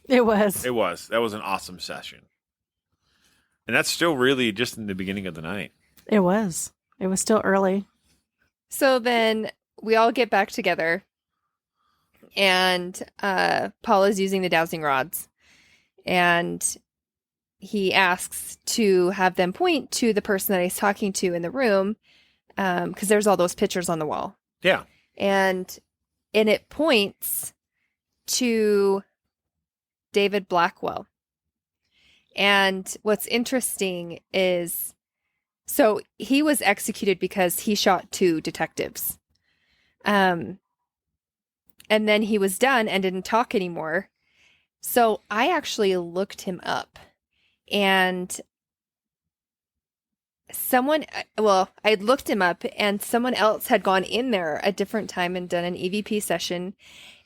It was. it was. That was an awesome session. And that's still really just in the beginning of the night. It was. It was still early. So then we all get back together, and Paul is using the dowsing rods, and he asks to have them point to the person that he's talking to in the room, because there's all those pictures on the wall, Yeah. and it points to David Blackwell. And what's interesting is, so he was executed because he shot 2 detectives. And then he was done and didn't talk anymore. So I actually looked him up, and I looked him up, and someone else had gone in there a different time and done an EVP session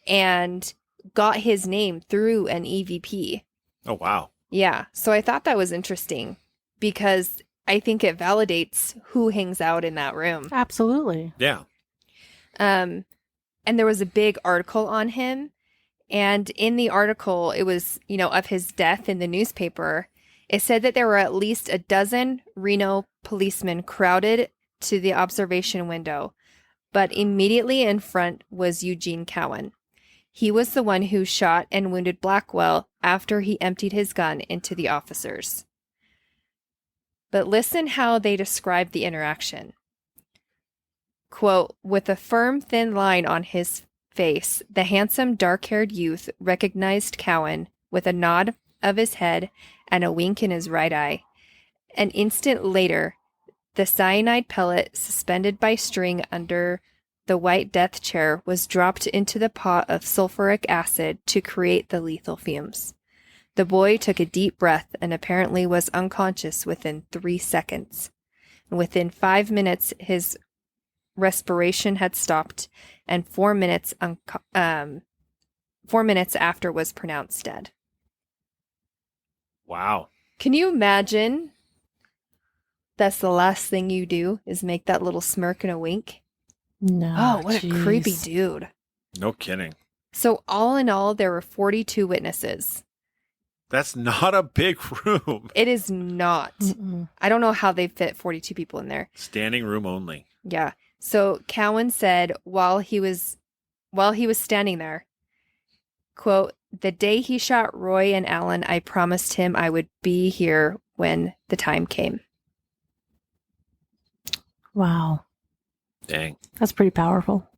and got his name through an EVP. Oh, wow. Yeah. So I thought that was interesting because I think it validates who hangs out in that room. Absolutely. Yeah. And there was a big article on him. And in the article, it was, of his death in the newspaper. It said that there were at least a dozen Reno policemen crowded to the observation window, but immediately in front was Eugene Cowan. He was the one who shot and wounded Blackwell after he emptied his gun into the officers. But listen how they describe the interaction. Quote, with a firm, thin line on his face, the handsome, dark-haired youth recognized Cowan with a nod of his head and a wink in his right eye. An instant later, the cyanide pellet suspended by string under the white death chair was dropped into the pot of sulfuric acid to create the lethal fumes. The boy took a deep breath and apparently was unconscious within 3 seconds. Within 5 minutes, his respiration had stopped, and 4 minutes 4 minutes after was pronounced dead. Wow. Can you imagine? That's the last thing you do is make that little smirk and a wink. No. Oh, what a jeez. creepy dude. No kidding. So all in all, there were 42 witnesses. That's not a big room. It is not. Mm-mm. I don't know how they fit 42 people in there. Standing room only. Yeah. So Cowan said while he was standing there, quote, the day he shot Roy and Alan, I promised him I would be here when the time came. Wow. Dang. That's pretty powerful.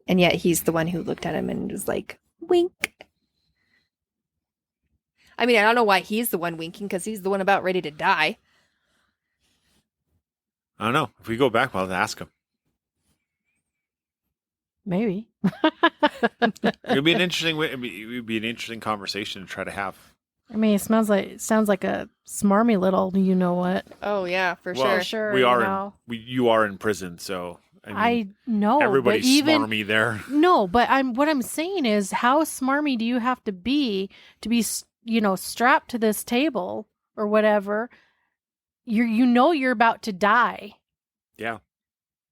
And yet he's the one who looked at him and was like, wink. I mean, I don't know why he's the one winking, because he's the one about ready to die. I don't know. If we go back, we'll have to ask him. Maybe. It would be an interesting way. It would be an interesting conversation to try to have. I mean, it sounds like a smarmy little, you know what? Oh, yeah, for Well, sure. Sure, we you are. know. You are in prison, so I know. everybody's but even, smarmy there. No, but what I'm saying is, how smarmy do you have to be, strapped to this table or whatever? You're about to die, Yeah.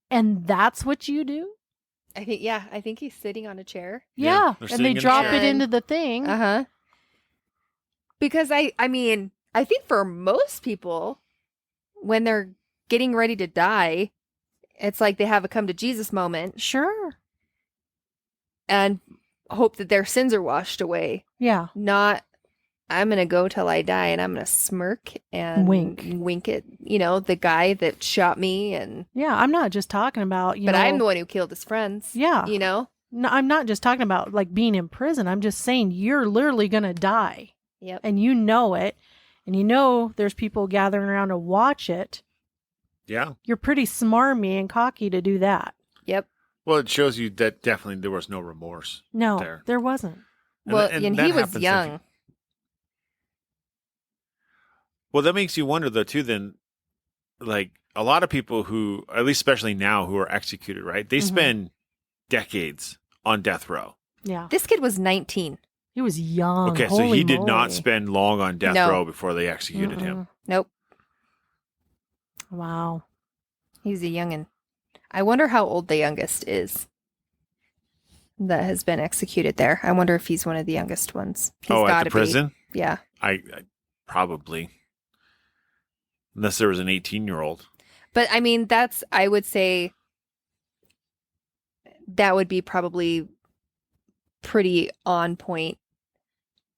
and that's what you do. I think he's sitting on a chair. Yeah, they're and sitting they in a drop chair. it into the thing. Uh-huh. Because I mean, I think for most people, when they're getting ready to die, it's like they have a come to Jesus moment Sure. and hope that their sins are washed away. Yeah. Not, I'm going to go till I die and I'm going to smirk and wink at, the guy that shot me. Yeah. I'm not just talking about, But I'm the one who killed his friends. Yeah. No, I'm not just talking about like being in prison. I'm just saying you're literally going to die. Yep. And you know it. And there's people gathering around to watch it. Yeah. You're pretty smarmy and cocky to do that. Yep. Well, it shows you that definitely there was no remorse. No, there wasn't. Well, And and that he was happens young. Well, that makes you wonder, though, too, then, like, a lot of people who, at least especially now, who are executed, right? They Mhm. spend decades on death row. Yeah. This kid was 19. He was young. Okay, so Holy he did not moly. spend long on death No. row before they executed him. Mm-mm. Nope. Wow. He's a youngin'. I wonder how old the youngest is that has been executed there. I wonder if he's one of the youngest ones. He's At gotta the prison? be. Yeah. I probably. Unless there was an 18-year-old. But I mean, I would say that would be probably pretty on point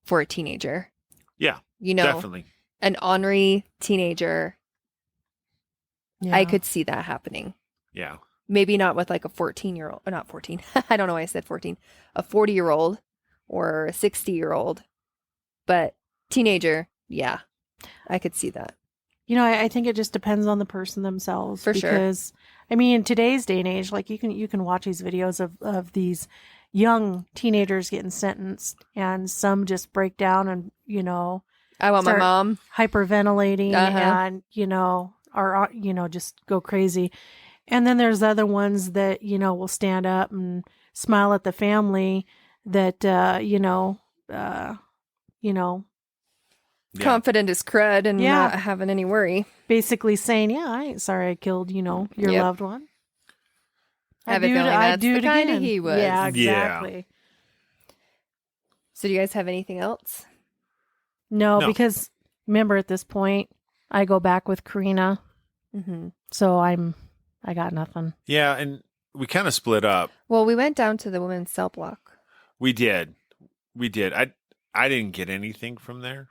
for a teenager. Yeah, You know, definitely. an ornery teenager. Yeah. I could see that happening. Yeah. Maybe not with like a 14-year-old, or not 14. I don't know why I said 14. A 40-year-old or a 60-year-old. But teenager, yeah, I could see that. I think it just depends on the person themselves. For sure. Because, I mean, in today's day and age, like you can watch these videos of these young teenagers getting sentenced, and some just break down and I want my Start- mom. hyperventilating Uh-huh. and are, just go crazy. And then there's other ones that, will stand up and smile at the family that, Yeah. Confident as crud and Yeah. not having any worry. basically saying, yeah, I ain't sorry I killed, your Yep. loved one. I have a feeling that's the kind again. he was. Yeah, Yeah. exactly. So do you guys have anything else? No, No. because remember at this point, I go back with Karina. Mm-hmm. So I got nothing. Yeah, and we kind of split up. Well, we went down to the women's cell block. We did. I didn't get anything from there.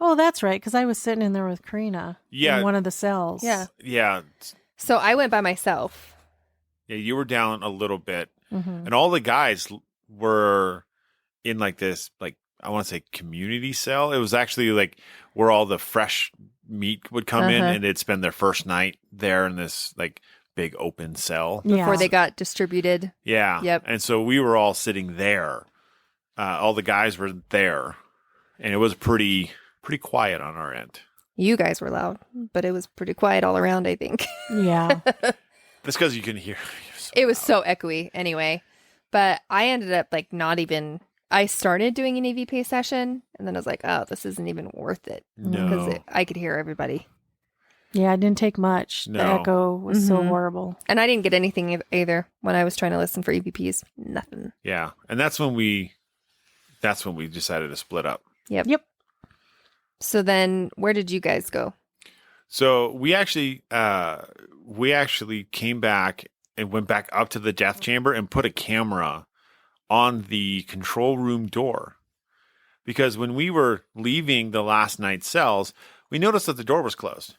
Oh, that's right. Because I was sitting in there with Karina Yeah. in one of the cells. Yeah. Yeah. So I went by myself. Yeah, you were down a little bit. Mm-hmm. And all the guys were in like this, like, I want to say community cell. It was actually like where all the fresh meat would come in, Uh-huh. and they'd spend their first night there in this like big open cell. Before they got distributed. Yeah. Yep. And so we were all sitting there. All the guys were there, and it was pretty quiet on our end. You guys were loud, but it was pretty quiet all around, I think. Yeah. That's because you can hear. It was so echoey anyway. But I ended up like not even, I started doing an EVP session and then I was like, oh, this isn't even worth it. Because No. I could hear everybody. Yeah, it didn't take much. The No. echo was so Mhm. horrible. And I didn't get anything either when I was trying to listen for EVPs. Nothing. Yeah. And that's when we decided to split up. Yep. Yep. So then where did you guys go? So we actually came back and went back up to the death chamber and put a camera on the control room door. Because when we were leaving the last night's cells, we noticed that the door was closed.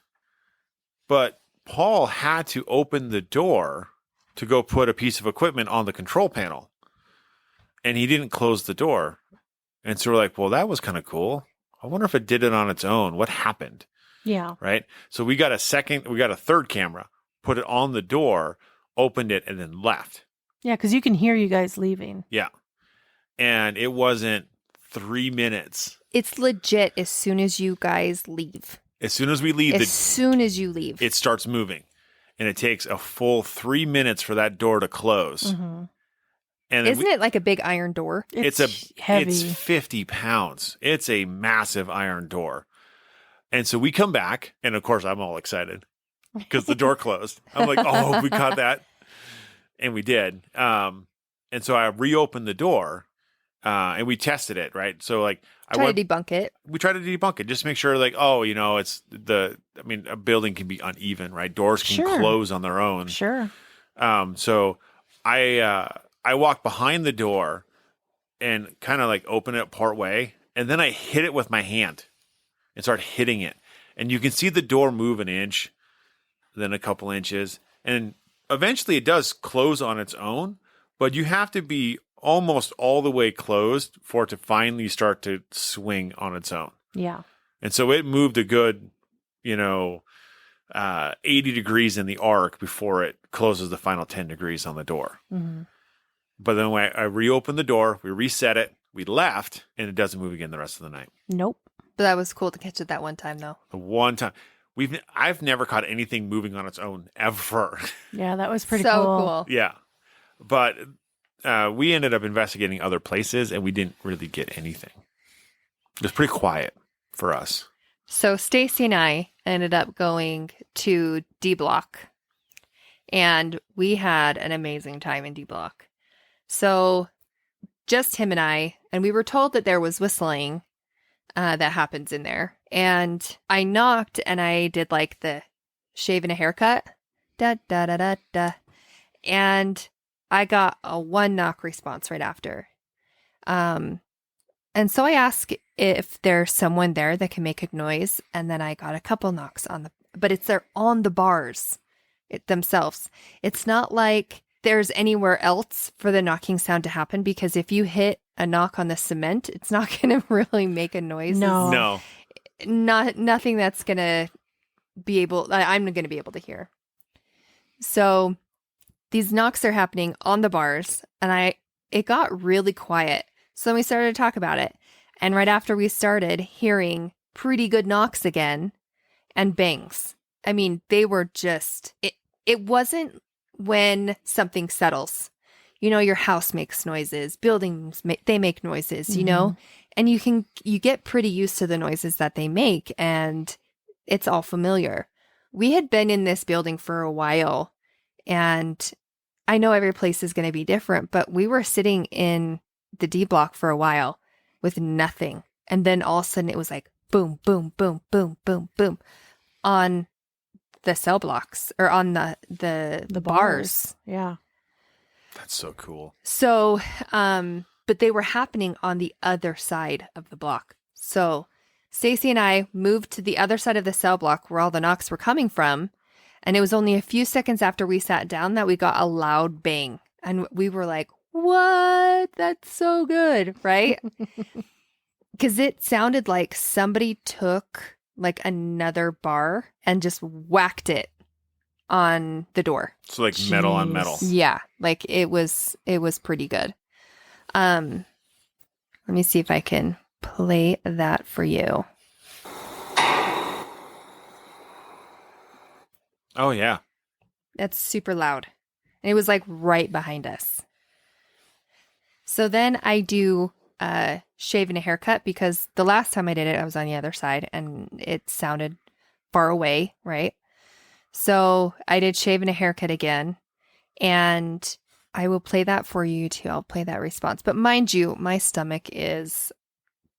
But Paul had to open the door to go put a piece of equipment on the control panel. And he didn't close the door. And so we're like, well, that was kind of cool. I wonder if it did it on its own. What happened? Yeah. Right? So we got a third camera, put it on the door, opened it, and then left. Yeah, because you can hear you guys leaving. Yeah. And it wasn't 3 minutes. It's legit as soon as you guys leave. As soon as we leave, As soon as you leave. it starts moving. And it takes a full 3 minutes for that door to close. Mm-hmm. And Isn't it like a big iron door? It's heavy. heavy. It's 50 pounds. It's a massive iron door. And so we come back, and of course I'm all excited because the door closed. I'm like, oh, we caught that. And we did. And so I reopened the door, and we tested it, right? So like Try to debunk it. we tried to debunk it, just to make sure like, oh, a building can be uneven, right? Doors can Sure. close on their own. Sure. So I walked behind the door and kind of like opened it part way, and then I hit it with my hand and started hitting it. And you can see the door move an inch, then a couple inches, and eventually it does close on its own, but you have to be almost all the way closed for it to finally start to swing on its own. Yeah. And so it moved a good, 80 degrees in the arc before it closes the final 10 degrees on the door. Mm-hmm. But then when I reopened the door, we reset it, we left, and it doesn't move again the rest of the night. Nope. But that was cool to catch it that one time, though. The one time I've never caught anything moving on its own ever. Yeah, that was pretty so cool. Yeah. But we ended up investigating other places, and we didn't really get anything. It was pretty quiet for us. So Stacy and I ended up going to D Block, and we had an amazing time in D Block. So just him and I, and we were told that there was whistling that happens in there. And I knocked and I did like the shave and a haircut. Da, da, da, da, da. And I got a 1 knock response right after. And so I asked if there's someone there that can make a noise. And then I got a couple knocks but they're on the bars themselves. It's not like there's anywhere else for the knocking sound to happen, because if you hit a knock on the cement, it's not going to really make a noise. No. No. Nothing that's going to I'm going to be able to hear. So these knocks are happening on the bars, and it got really quiet. So then we started to talk about it. And right after we started hearing pretty good knocks again and bangs. I mean, they were just, it wasn't when something settles. Your house makes noises, buildings, they make noises, and you get pretty used to the noises that they make, and it's all familiar. We had been in this building for a while, and I know every place is going to be different, but we were sitting in the D block for a while with nothing. And then all of a sudden it was like boom, boom, boom, boom, boom, boom on the cell blocks or on the bars. Yeah. That's so cool. So, but they were happening on the other side of the block. So Stacy and I moved to the other side of the cell block where all the knocks were coming from. And it was only a few seconds after we sat down that we got a loud bang. And we were like, what? That's so good, right? Because it sounded like somebody took like another bar and just whacked it on the door. So like metal on metal. Yeah, like it was pretty good. Let me see if I can play that for you. Oh yeah. That's super loud. And it was like right behind us. So then I do shave and a haircut because the last time I did it, I was on the other side and it sounded far away, right? So I did shave and a haircut again, and I will play that for you too. I'll play that response. But mind you, my stomach is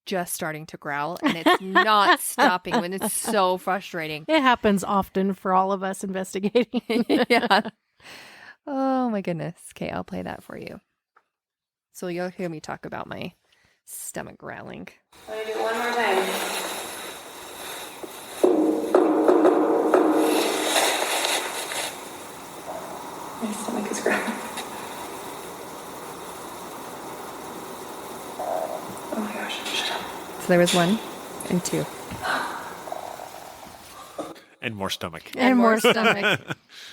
just starting to growl and it's not stopping when it's so frustrating. It happens often for all of us investigating. Yeah. Oh my goodness. Okay, I'll play that for you. So you'll hear me talk about my stomach growling. Let me do it one more time. My stomach is growling. Oh my gosh, shut up. So there was 1 and 2. And more stomach. And more stomach.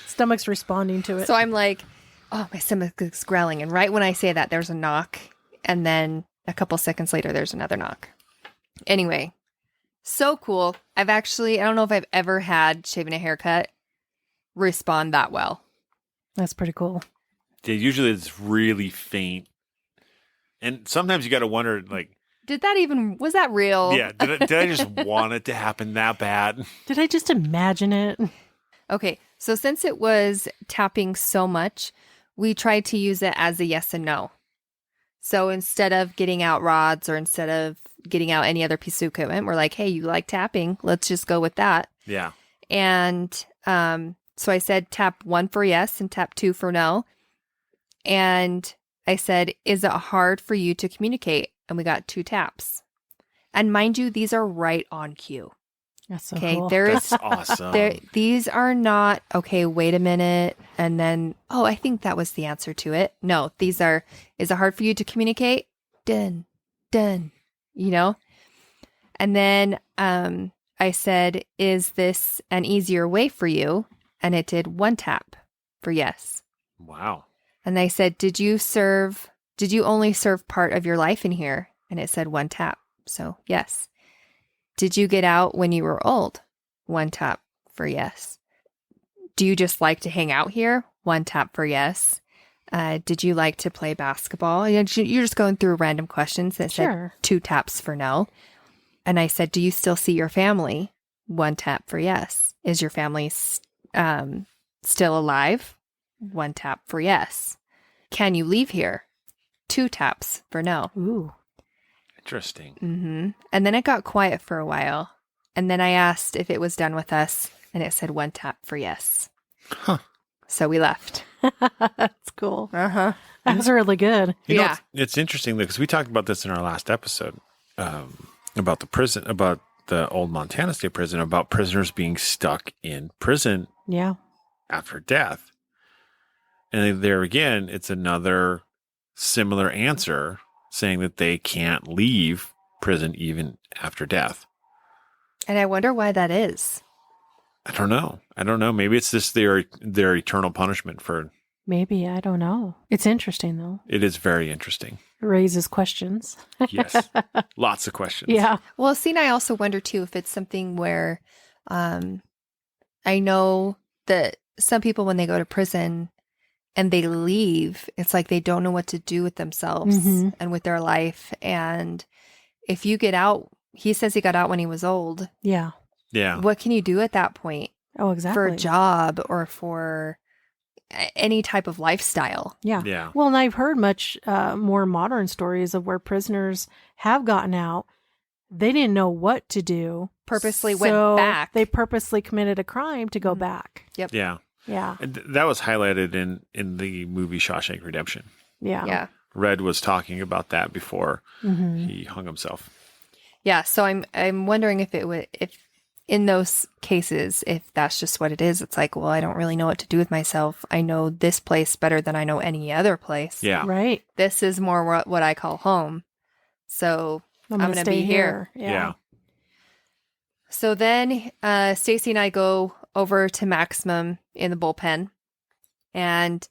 Stomach's responding to it. So I'm like, oh, my stomach is growling. And right when I say that, there's a knock. And then a couple seconds later, there's another knock. Anyway, so cool. I don't know if I've ever had shaving a haircut respond that well. That's pretty cool. Yeah, usually it's really faint. And sometimes you got to wonder, like, Was that real? yeah, did I just want it to happen that bad? Did I just imagine it? Okay, so since it was tapping so much, we tried to use it as a yes and no. So instead of getting out rods or instead of getting out any other piece of equipment, we're like, hey, you like tapping? Let's just go with that. Yeah. And so I said tap 1 for yes and tap 2 for no. And I said, is it hard for you to communicate? And we got 2 taps. And mind you, these are right on cue. That's so Okay, cool. That's awesome. These are not, okay, wait a minute. And then, oh, I think that was the answer to it. No, these are, is it hard for you to communicate? Done. And then I said, is this an easier way for you? And it did 1 tap for yes. Wow. And I said, did you only serve part of your life in here? And it said 1 tap. So yes. Did you get out when you were old? 1 tap for yes. Do you just like to hang out here? 1 tap for yes. Did you like to play basketball? You're just going through random questions that said 2 taps for no. And I said, do you still see your family? 1 tap for yes. Is your family still alive? 1 tap for yes. Can you leave here? 2 taps for no. Ooh. Interesting. Mm-hmm. And then it got quiet for a while. And then I asked if it was done with us, and it said 1 tap for yes. Huh. So we left. That's cool. Uh-huh. That's really good. You know, Yeah. it's interesting because we talked about this in our last episode about the prison, about the old Montana State Prison, about prisoners being stuck in prison Yeah. after death. And there again, it's another similar answer saying that they can't leave prison even after death. And I wonder why that is. I don't know. Maybe it's just their eternal punishment for. Maybe. I don't know. It's interesting, though. It is very interesting. It raises questions. Yes. Lots of questions. Yeah. Well, see, and I also wonder, too, if it's something where, I I know that some people, when they go to prison and they leave, it's like they don't know what to do with themselves Mhm. and with their life. And if you get out, he says he got out when he was old. Yeah. Yeah. What can you do at that point Oh, exactly. for a job or for any type of lifestyle? Yeah. Yeah. Well, and I've heard much more modern stories of where prisoners have gotten out. They didn't know what to do. Purposely went so back. They purposely committed a crime to go Mhm. back. Yep. Yeah. Yeah. And that was highlighted in the movie Shawshank Redemption. Yeah. Yeah. Red was talking about that before Mm-hmm. he hung himself. Yeah. So I'm wondering if if in those cases, if that's just what it is. It's like, well, I don't really know what to do with myself. I know this place better than I know any other place. Yeah. Right. This is more what I call home. So I'm gonna going to be stay here. here. Yeah. So then Stacy and I go over to Maximum in the bullpen, and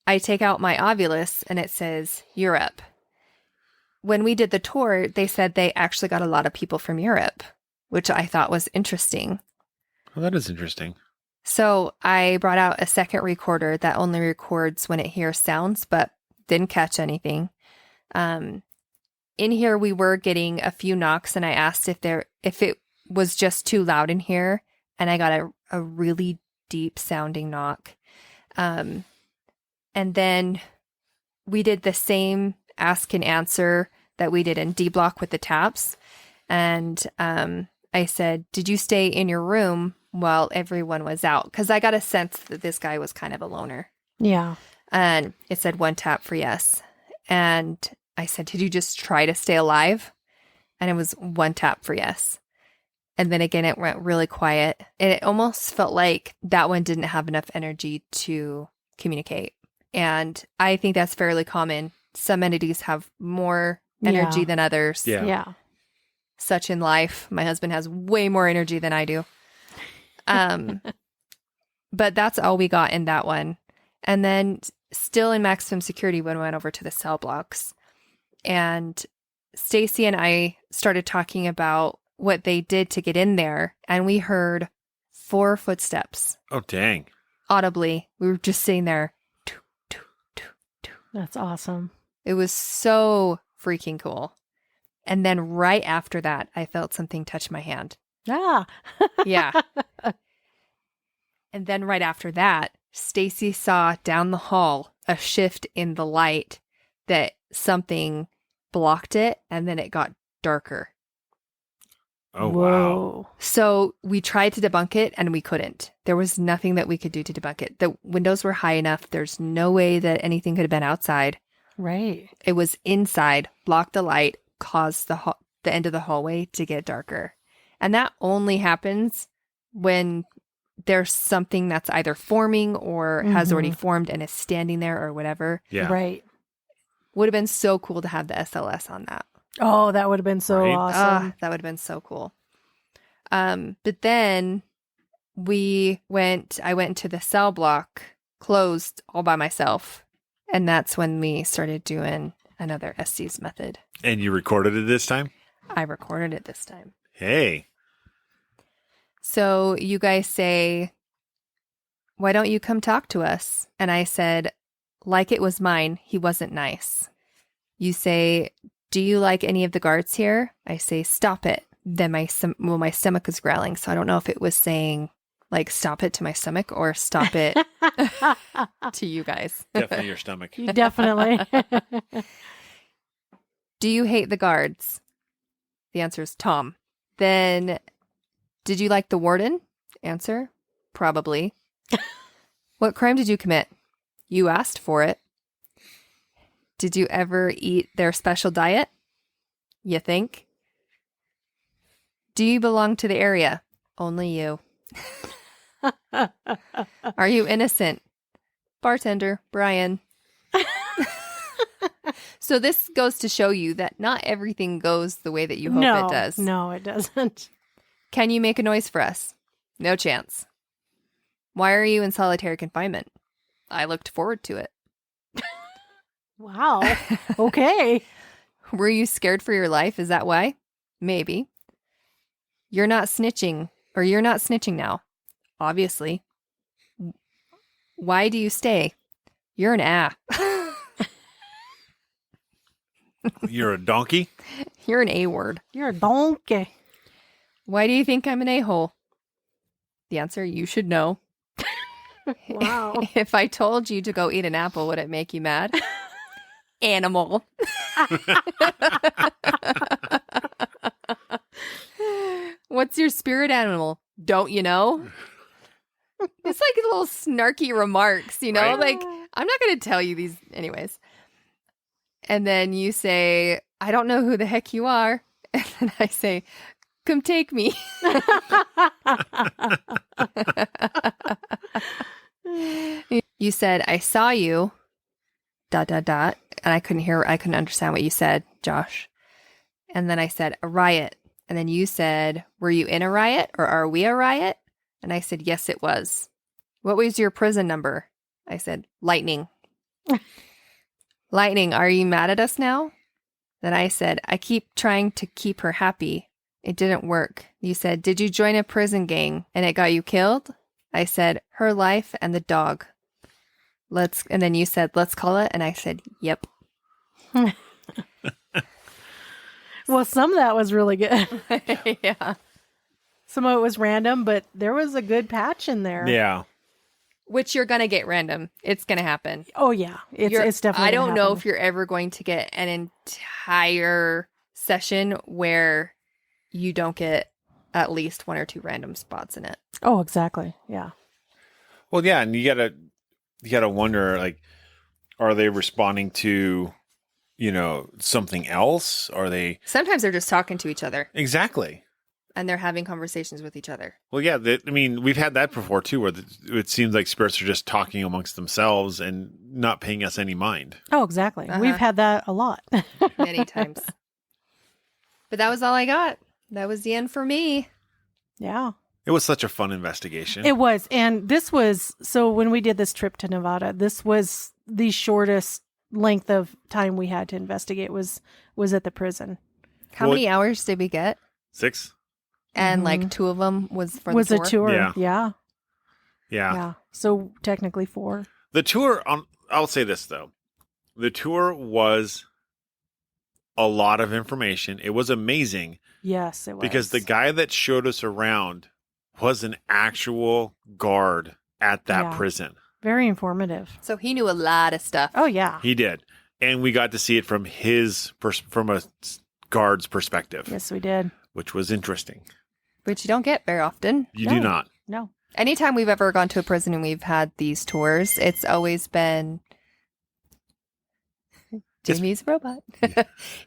I take out my Ovilus, and it says Europe. When we did the tour, they said they actually got a lot of people from Europe, which I thought was interesting. Well, that is interesting. So I brought out a second recorder that only records when it hears sounds, but didn't catch anything. In here, we were getting a few knocks, and I asked if it was just too loud in here, and I got a really deep sounding knock. And then we did the same ask and answer that we did in D Block with the taps. And I said, did you stay in your room while everyone was out? Because I got a sense that this guy was kind of a loner. Yeah. And it said 1 tap for yes. And I said, did you just try to stay alive? And it was 1 tap for yes. And then again, it went really quiet. And it almost felt like that one didn't have enough energy to communicate. And I think that's fairly common. Some entities have more energy Yeah. than others. Yeah. Yeah. Such in life. My husband has way more energy than I do. But that's all we got in that one. And then still in maximum security, when we went over to the cell blocks, and Stacy and I started talking about what they did to get in there, and we heard 4 footsteps Oh, dang. audibly. We were just sitting there. Toot, toot, toot, toot. That's awesome. It was so freaking cool. And then right after that, I felt something touch my hand. Ah. Yeah. And then right after that, Stacy saw down the hall a shift in the light that something blocked it, and then it got darker. Oh, wow. Whoa. So we tried to debunk it, and we couldn't. There was nothing that we could do to debunk it. The windows were high enough. There's no way that anything could have been outside. Right. It was inside, blocked the light, caused the end of the hallway to get darker. And that only happens when there's something that's either forming or has already formed and is standing there or whatever. Yeah. Right. Would have been so cool to have the SLS on that. Oh, that would have been so Right? awesome. That would have been so cool. But then I went into the cell block, closed all by myself. And that's when we started doing another Estes method. And you recorded it this time? I recorded it this time. Hey. So you guys say, why don't you come talk to us? And I said, like it was mine, he wasn't nice. You say, do you like any of the guards here? I say, stop it. Then my stomach is growling. So I don't know if it was saying like, stop it to my stomach or stop it to you guys. Definitely your stomach. You definitely. Do you hate the guards? The answer is Tom. Then, did you like the warden? Answer, probably. What crime did you commit? You asked for it. Did you ever eat their special diet? You think? Do you belong to the area? Only you. Are you innocent? Bartender, Brian. So this goes to show you that not everything goes the way that you hope it does. No, it doesn't. Can you make a noise for us? No chance. Why are you in solitary confinement? I looked forward to it. Wow. Okay. Were you scared for your life? Is that why? Maybe. You're not snitching now. Obviously. Why do you stay? You're an ass. You're a donkey? You're an A-word. You're a donkey. Why do you think I'm an a-hole? The answer, you should know. Wow. If I told you to go eat an apple, would it make you mad? Animal. What's your spirit animal? Don't you know? It's like little snarky remarks, you know? Right. Like, I'm not going to tell you these anyways. And then you say, I don't know who the heck you are. And then I say, come take me. You said, I saw you, ... And I couldn't understand what you said, Josh. And then I said, a riot. And then you said, were you in a riot or are we a riot? And I said, yes, it was. What was your prison number? I said, lightning. Lightning, are you mad at us now? Then I said, I keep trying to keep her happy. It didn't work. You said, did you join a prison gang and it got you killed? I said, her life and the dog. And then you said, let's call it. And I said, yep. Well, some of that was really good. Yeah. Some of it was random, but there was a good patch in there. Yeah. Which you're going to get random. It's going to happen. Oh, yeah. It's definitely I don't gonna know happen. if you're ever going to get an entire session where you don't get at least one or two random spots in it. Oh, exactly. Yeah. Well, yeah, and you gotta wonder, like, are they responding to, something else? Are they Sometimes they're just talking to each other exactly? and they're having conversations with each other. Well, yeah. We've had that before too, where it seems like spirits are just talking amongst themselves and not paying us any mind. Oh, exactly. Uh-huh. We've had that a lot. Many times. But that was all I got. That was the end for me. Yeah. It was such a fun investigation. It was. And this was, so when we did this trip to Nevada, this was the shortest length of time we had to investigate was at the prison. How Well, many hours did we get? 6. And Mhm. like 2 of them was for Was the a tour? tour. Yeah. Yeah. Yeah. Yeah. So technically 4. The tour, I'll say this though. The tour was a lot of information. It was amazing Yes, it was. because the guy that showed us around was an actual guard at that Yeah. prison. Very informative. So he knew a lot of stuff. Oh, yeah. He did. And we got to see it from from a guard's perspective, Yes, we did. which was interesting. Which you don't get very often. You No. do not. No. Anytime we've ever gone to a prison and we've had these tours, it's always been Jimmy's robot.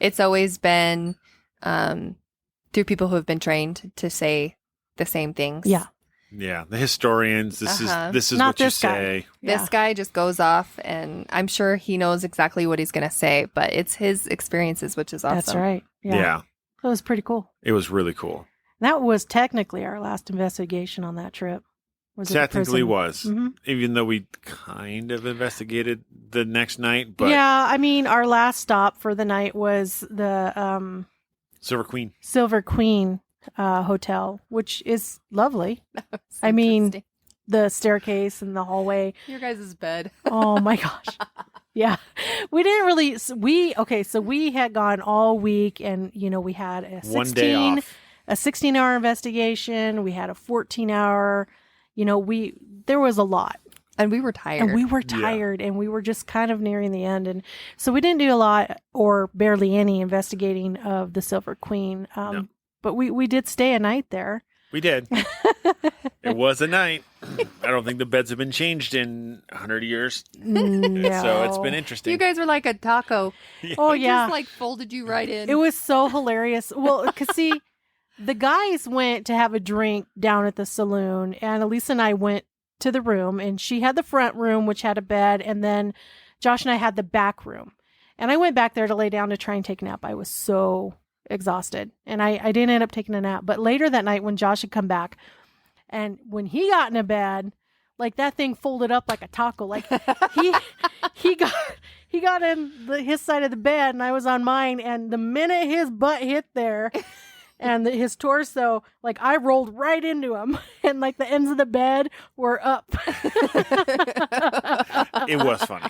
It's always been through people who have been trained to say the same things. Yeah. Yeah. The historians, this Uh-huh. is Not what you this guy. say. This Yeah. guy just goes off, and I'm sure he knows exactly what he's going to say, but it's his experiences, which is awesome. That's right. Yeah. Yeah. That was pretty cool. It was really cool. That was technically our last investigation on that trip. Was Technically was. Hmm. Even though we kind of investigated the next night, but Yeah, I mean, our last stop for the night was the Silver Queen. Silver Queen hotel, which is lovely. That's I mean- interesting. The staircase and the hallway. Your guys' bed. Oh my gosh. Yeah. We didn't really, so we had gone all week and, we had a 1 day off. 16-hour investigation. We had a 14-hour, there was a lot. And we were tired. And we were Yeah. tired and we were just kind of nearing the end. And so we didn't do a lot or barely any investigating of the Silver Queen. No. But we did stay a night there. We did. It was a night. I don't think the beds have been changed in 100 years. No. So it's been interesting. You guys were like a taco. Oh, It yeah. just like folded you right in. It was so hilarious. Well, because see, the guys went to have a drink down at the saloon, and Elisa and I went to the room, and she had the front room, which had a bed, and then Josh and I had the back room. And I went back there to lay down to try and take a nap. I was so exhausted, and I didn't end up taking a nap. But later that night, when Josh had come back, and when he got in a bed, like that thing folded up like a taco. Like he got in his side of the bed, and I was on mine. And the minute his butt hit there, And his torso, like I rolled right into him, and like the ends of the bed were up. It was funny.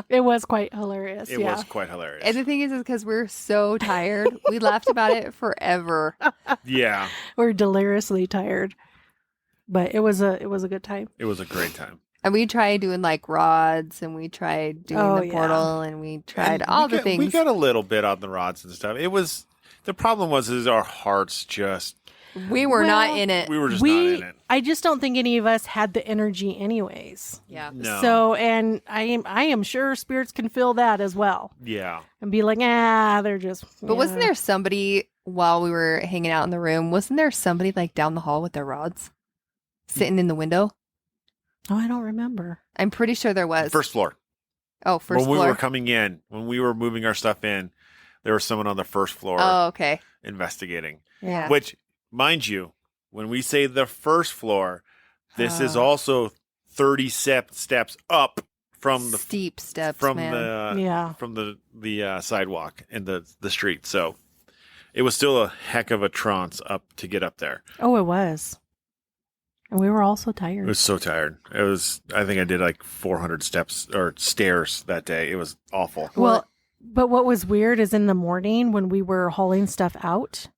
It was quite hilarious. It was quite hilarious. And the thing is because we're so tired, we laughed about it forever. Yeah. We're deliriously tired, but it was a good time. It was a great time. And we tried doing like rods, and we tried doing the portal, and we tried all the things. We got a little bit on the rods and stuff. The problem was our hearts just, We were not in it. we were just not in it. I just don't think any of us had the energy anyways. Yeah. No. So, and I am sure spirits can feel that as well Yeah. and be like, they're just. But wasn't there somebody while we were hanging out in the room? Wasn't there somebody like down the hall with their rods, sitting in the window? Oh, I don't remember. I'm pretty sure there was. First floor. Oh, first when floor. we were coming in, when we were moving our stuff in, there was someone on the first floor Oh, okay. investigating. Yeah. Which, mind you, when we say the first floor, this is also 30 steps up from the steep steps, from man. from the sidewalk and the street. So it was still a heck of a trance up to get up there. Oh, it was. And we were all so I tired. was so tired. I think I did like 400 steps or stairs that day. It was awful. Well, but what was weird is in the morning when we were hauling stuff out,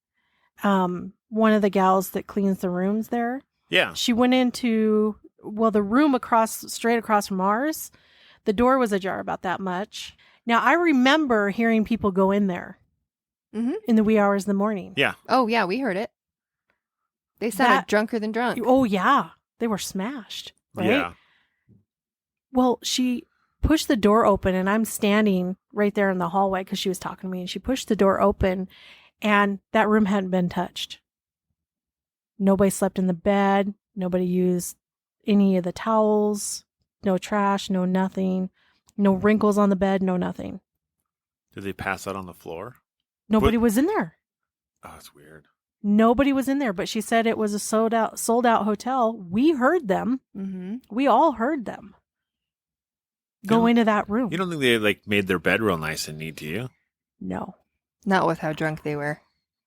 one of the gals that cleans the rooms there, Yeah. she went into, the room straight across from ours. The door was ajar about that much. Now, I remember hearing people go in there in the wee hours of the morning. Yeah. Oh, yeah, we heard it. They sounded drunker than drunk. Oh, yeah. They were smashed. Right? Yeah. Well, she pushed the door open, and I'm standing right there in the hallway because she was talking to me, and she pushed the door open, and that room hadn't been touched. Nobody slept in the bed. Nobody used any of the towels. No trash, no nothing. No wrinkles on the bed, no nothing. Did they pass out on the floor? Nobody was in there. Oh, that's weird. Nobody was in there, but she said it was a sold out hotel. We heard them. Mm-hmm. We all heard them go into that room. You don't think they like made their bed real nice and neat, do you? No. Not with how drunk they were.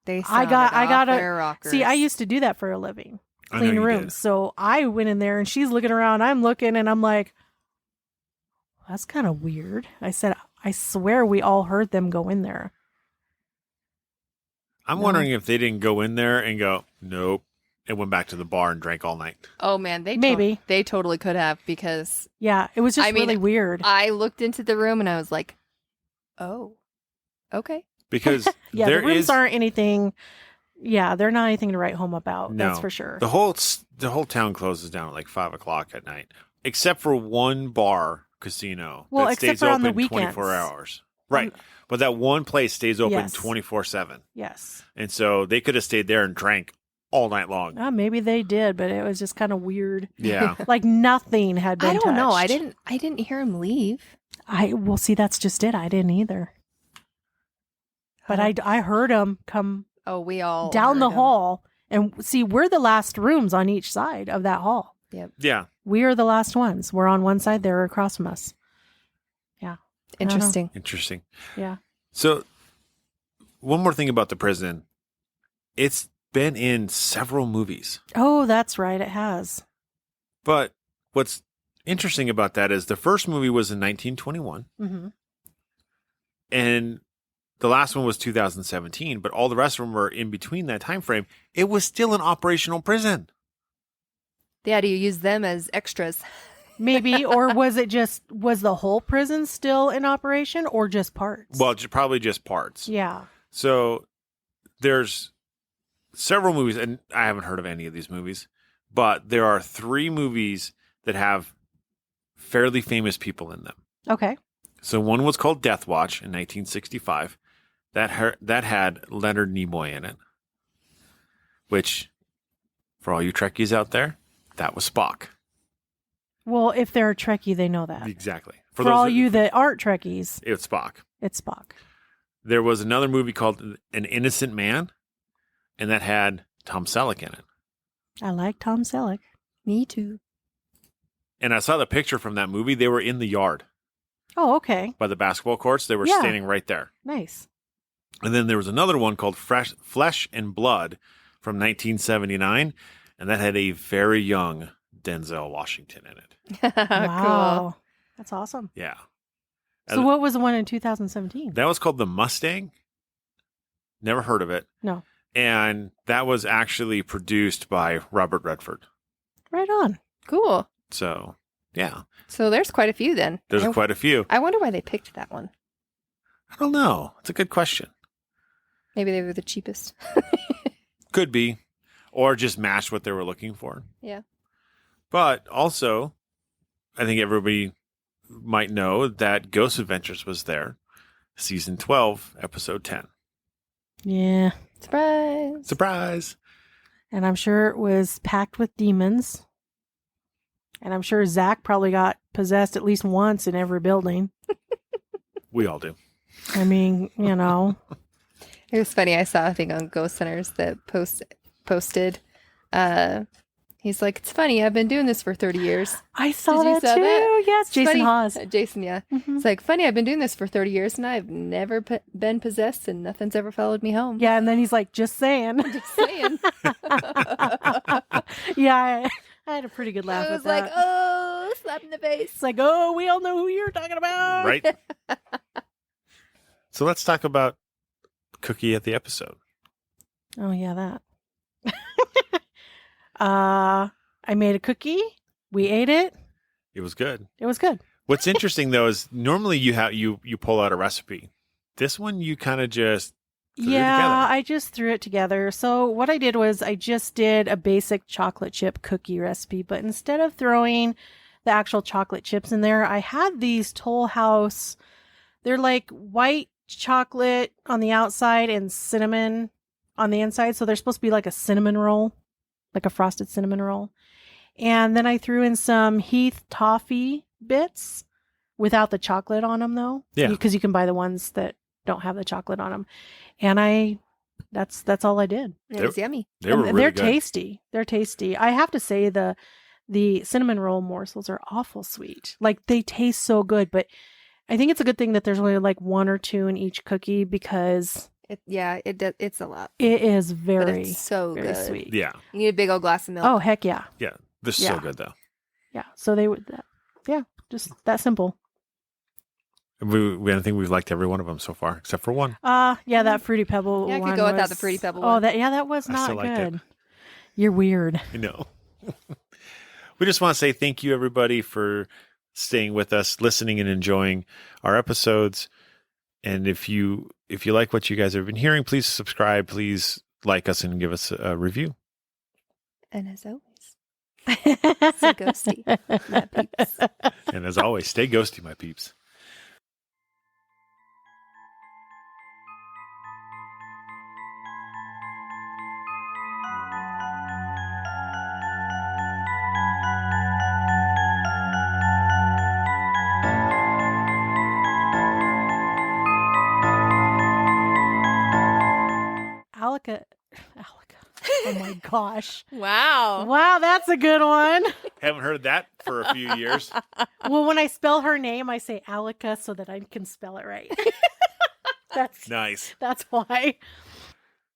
They I got their rockers. See, I used to do that for a living. I know Clean you rooms. did. So I went in there and she's looking around. I'm looking and I'm like, that's kind of weird. I said, I swear we all heard them go in there. I'm wondering if they didn't go in there and go, nope, and went back to the bar and drank all night. Oh, man. Maybe. They totally could have, because Yeah, it was just I mean, really weird. I looked into the room and I was like, oh, okay. Because Yeah, there the rooms is aren't anything. Yeah, they're not anything to write home about. No. That's for sure. the whole town closes down at like 5:00 at night, except for one bar casino Well, that except stays for on open the 24 weekends. hours. Right. But that one place stays open Yes. 24/7. Yes. And so they could have stayed there and drank all night long. Maybe they did, but it was just kind of weird. Yeah. Like nothing had been I don't know. I touched. didn't hear him leave. Well, see, that's just it. I didn't either. But I heard him come Oh, we all down heard the him. hall. And see, we're the last rooms on each side of that hall. Yeah. We are the last ones. We're on one side, they're across from us. Yeah. Interesting. Interesting. Yeah. So one more thing about the prison. It's been in several movies. Oh, that's right. It has. But what's interesting about that is the first movie was in 1921. Mm-hmm. And the last one was 2017, but all the rest of them were in between that time frame. It was still an operational prison. Yeah, do you use them as extras? Maybe. Or was the whole prison still in operation or just parts? Well, probably just parts. Yeah. So there's several movies, and I haven't heard of any of these movies, but there are 3 movies that have fairly famous people in them. Okay. So one was called Death Watch in 1965. That had Leonard Nimoy in it, which, for all you Trekkies out there, that was Spock. Well, if they're a Trekkie, they know that. Exactly. For those all that- you that aren't Trekkies, it's Spock. it's Spock. There was another movie called An Innocent Man, and that had Tom Selleck in it. I like Tom Selleck. Me too. And I saw the picture from that movie. They were in the yard Oh, okay. by the basketball courts. They were Yeah. standing right there. Nice. And then there was another one called Flesh and Blood from 1979, and that had a very young Denzel Washington in it. Wow. That's awesome. Yeah. So what was the one in 2017? That was called The Mustang. Never heard of it. No. And that was actually produced by Robert Redford. Right on. Cool. So, yeah. So there's quite a few then. There's quite a few. I wonder why they picked that one. I don't know. It's a good question. Maybe they were the cheapest. Could be. Or just matched what they were looking for. Yeah. But also, I think everybody might know that Ghost Adventures was there. Season 12, episode 10. Yeah. Surprise. Surprise. And I'm sure it was packed with demons. And I'm sure Zach probably got possessed at least once in every building. We all do. I mean, you know. It was funny. I saw a thing on Ghost Centers that posted. He's like, it's funny. I've been doing this for 30 years. I saw Did you that see too. that? Yes, It's Jason funny. Hawes. Jason, yeah. Mhm. It's like, funny. I've been doing this for 30 years and I've never been possessed and nothing's ever followed me home. Yeah, and then he's like, just saying. Just saying. Yeah, I had a pretty good laugh I at was that. like, oh, slap in the face. It's like, oh, we all know who you're talking about. Right? So let's talk about Cookie at the episode. Oh, yeah, that. I made a cookie. We ate it. It was good. It was good. What's interesting though is normally you pull out a recipe. This one you kind of just threw it Yeah, together. I just threw it together. So what I did was I just did a basic chocolate chip cookie recipe, but instead of throwing the actual chocolate chips in there, I had these Toll House. They're like white chocolate on the outside and cinnamon on the inside. So they're supposed to be like a cinnamon roll, like a frosted cinnamon roll. And then I threw in some Heath toffee bits without the chocolate on them, though. Yeah. Because you can buy the ones that don't have the chocolate on them. And that's all I did. It was yummy. They were And really they're good. tasty. They're tasty. I have to say the cinnamon roll morsels are awful sweet. Like they taste so good, but I think it's a good thing that there's only like one or two in each cookie because It's a lot. it is But very, it's so very good. sweet. Yeah. You need a big old glass of milk. Oh, heck yeah. Yeah. This is Yeah. so good though. Yeah. So they would, just that simple. I think we've liked every one of them so far, except for one. Yeah, that Fruity Pebble Yeah, I could one go without was- the Fruity Pebble Oh, one. that was I not still liked it. good. You're weird. I know. We just want to say thank you, everybody, for staying with us, listening, and enjoying our episodes. And if you like what you guys have been hearing, please subscribe. Please like us and give us a review. And as always, stay ghosty, my peeps. And as always, stay ghosty, my peeps. Alaka. Oh my gosh. Wow. Wow, that's a good one. Haven't heard that for a few years. Well, when I spell her name, I say Alaka so that I can spell it right. Nice. That's why.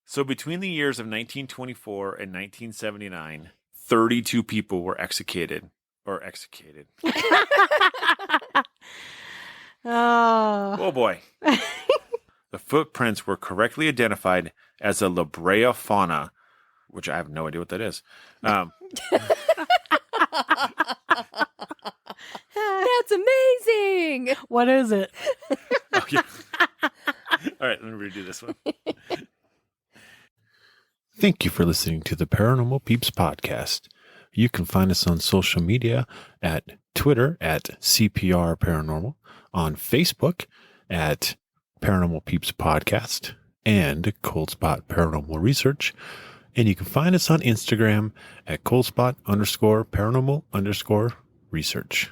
So between the years of 1924 and 1979, 32 people were executed. Oh. Oh boy. The footprints were correctly identified as a La Brea fauna, which I have no idea what that is. That's amazing. What is it? Okay. All right, let me redo this one. Thank you for listening to the Paranormal Peeps podcast. You can find us on social media at Twitter at CPR Paranormal, on Facebook at Paranormal Peeps Podcast and Cold Spot Paranormal Research. And you can find us on Instagram at coldspot_paranormal_research.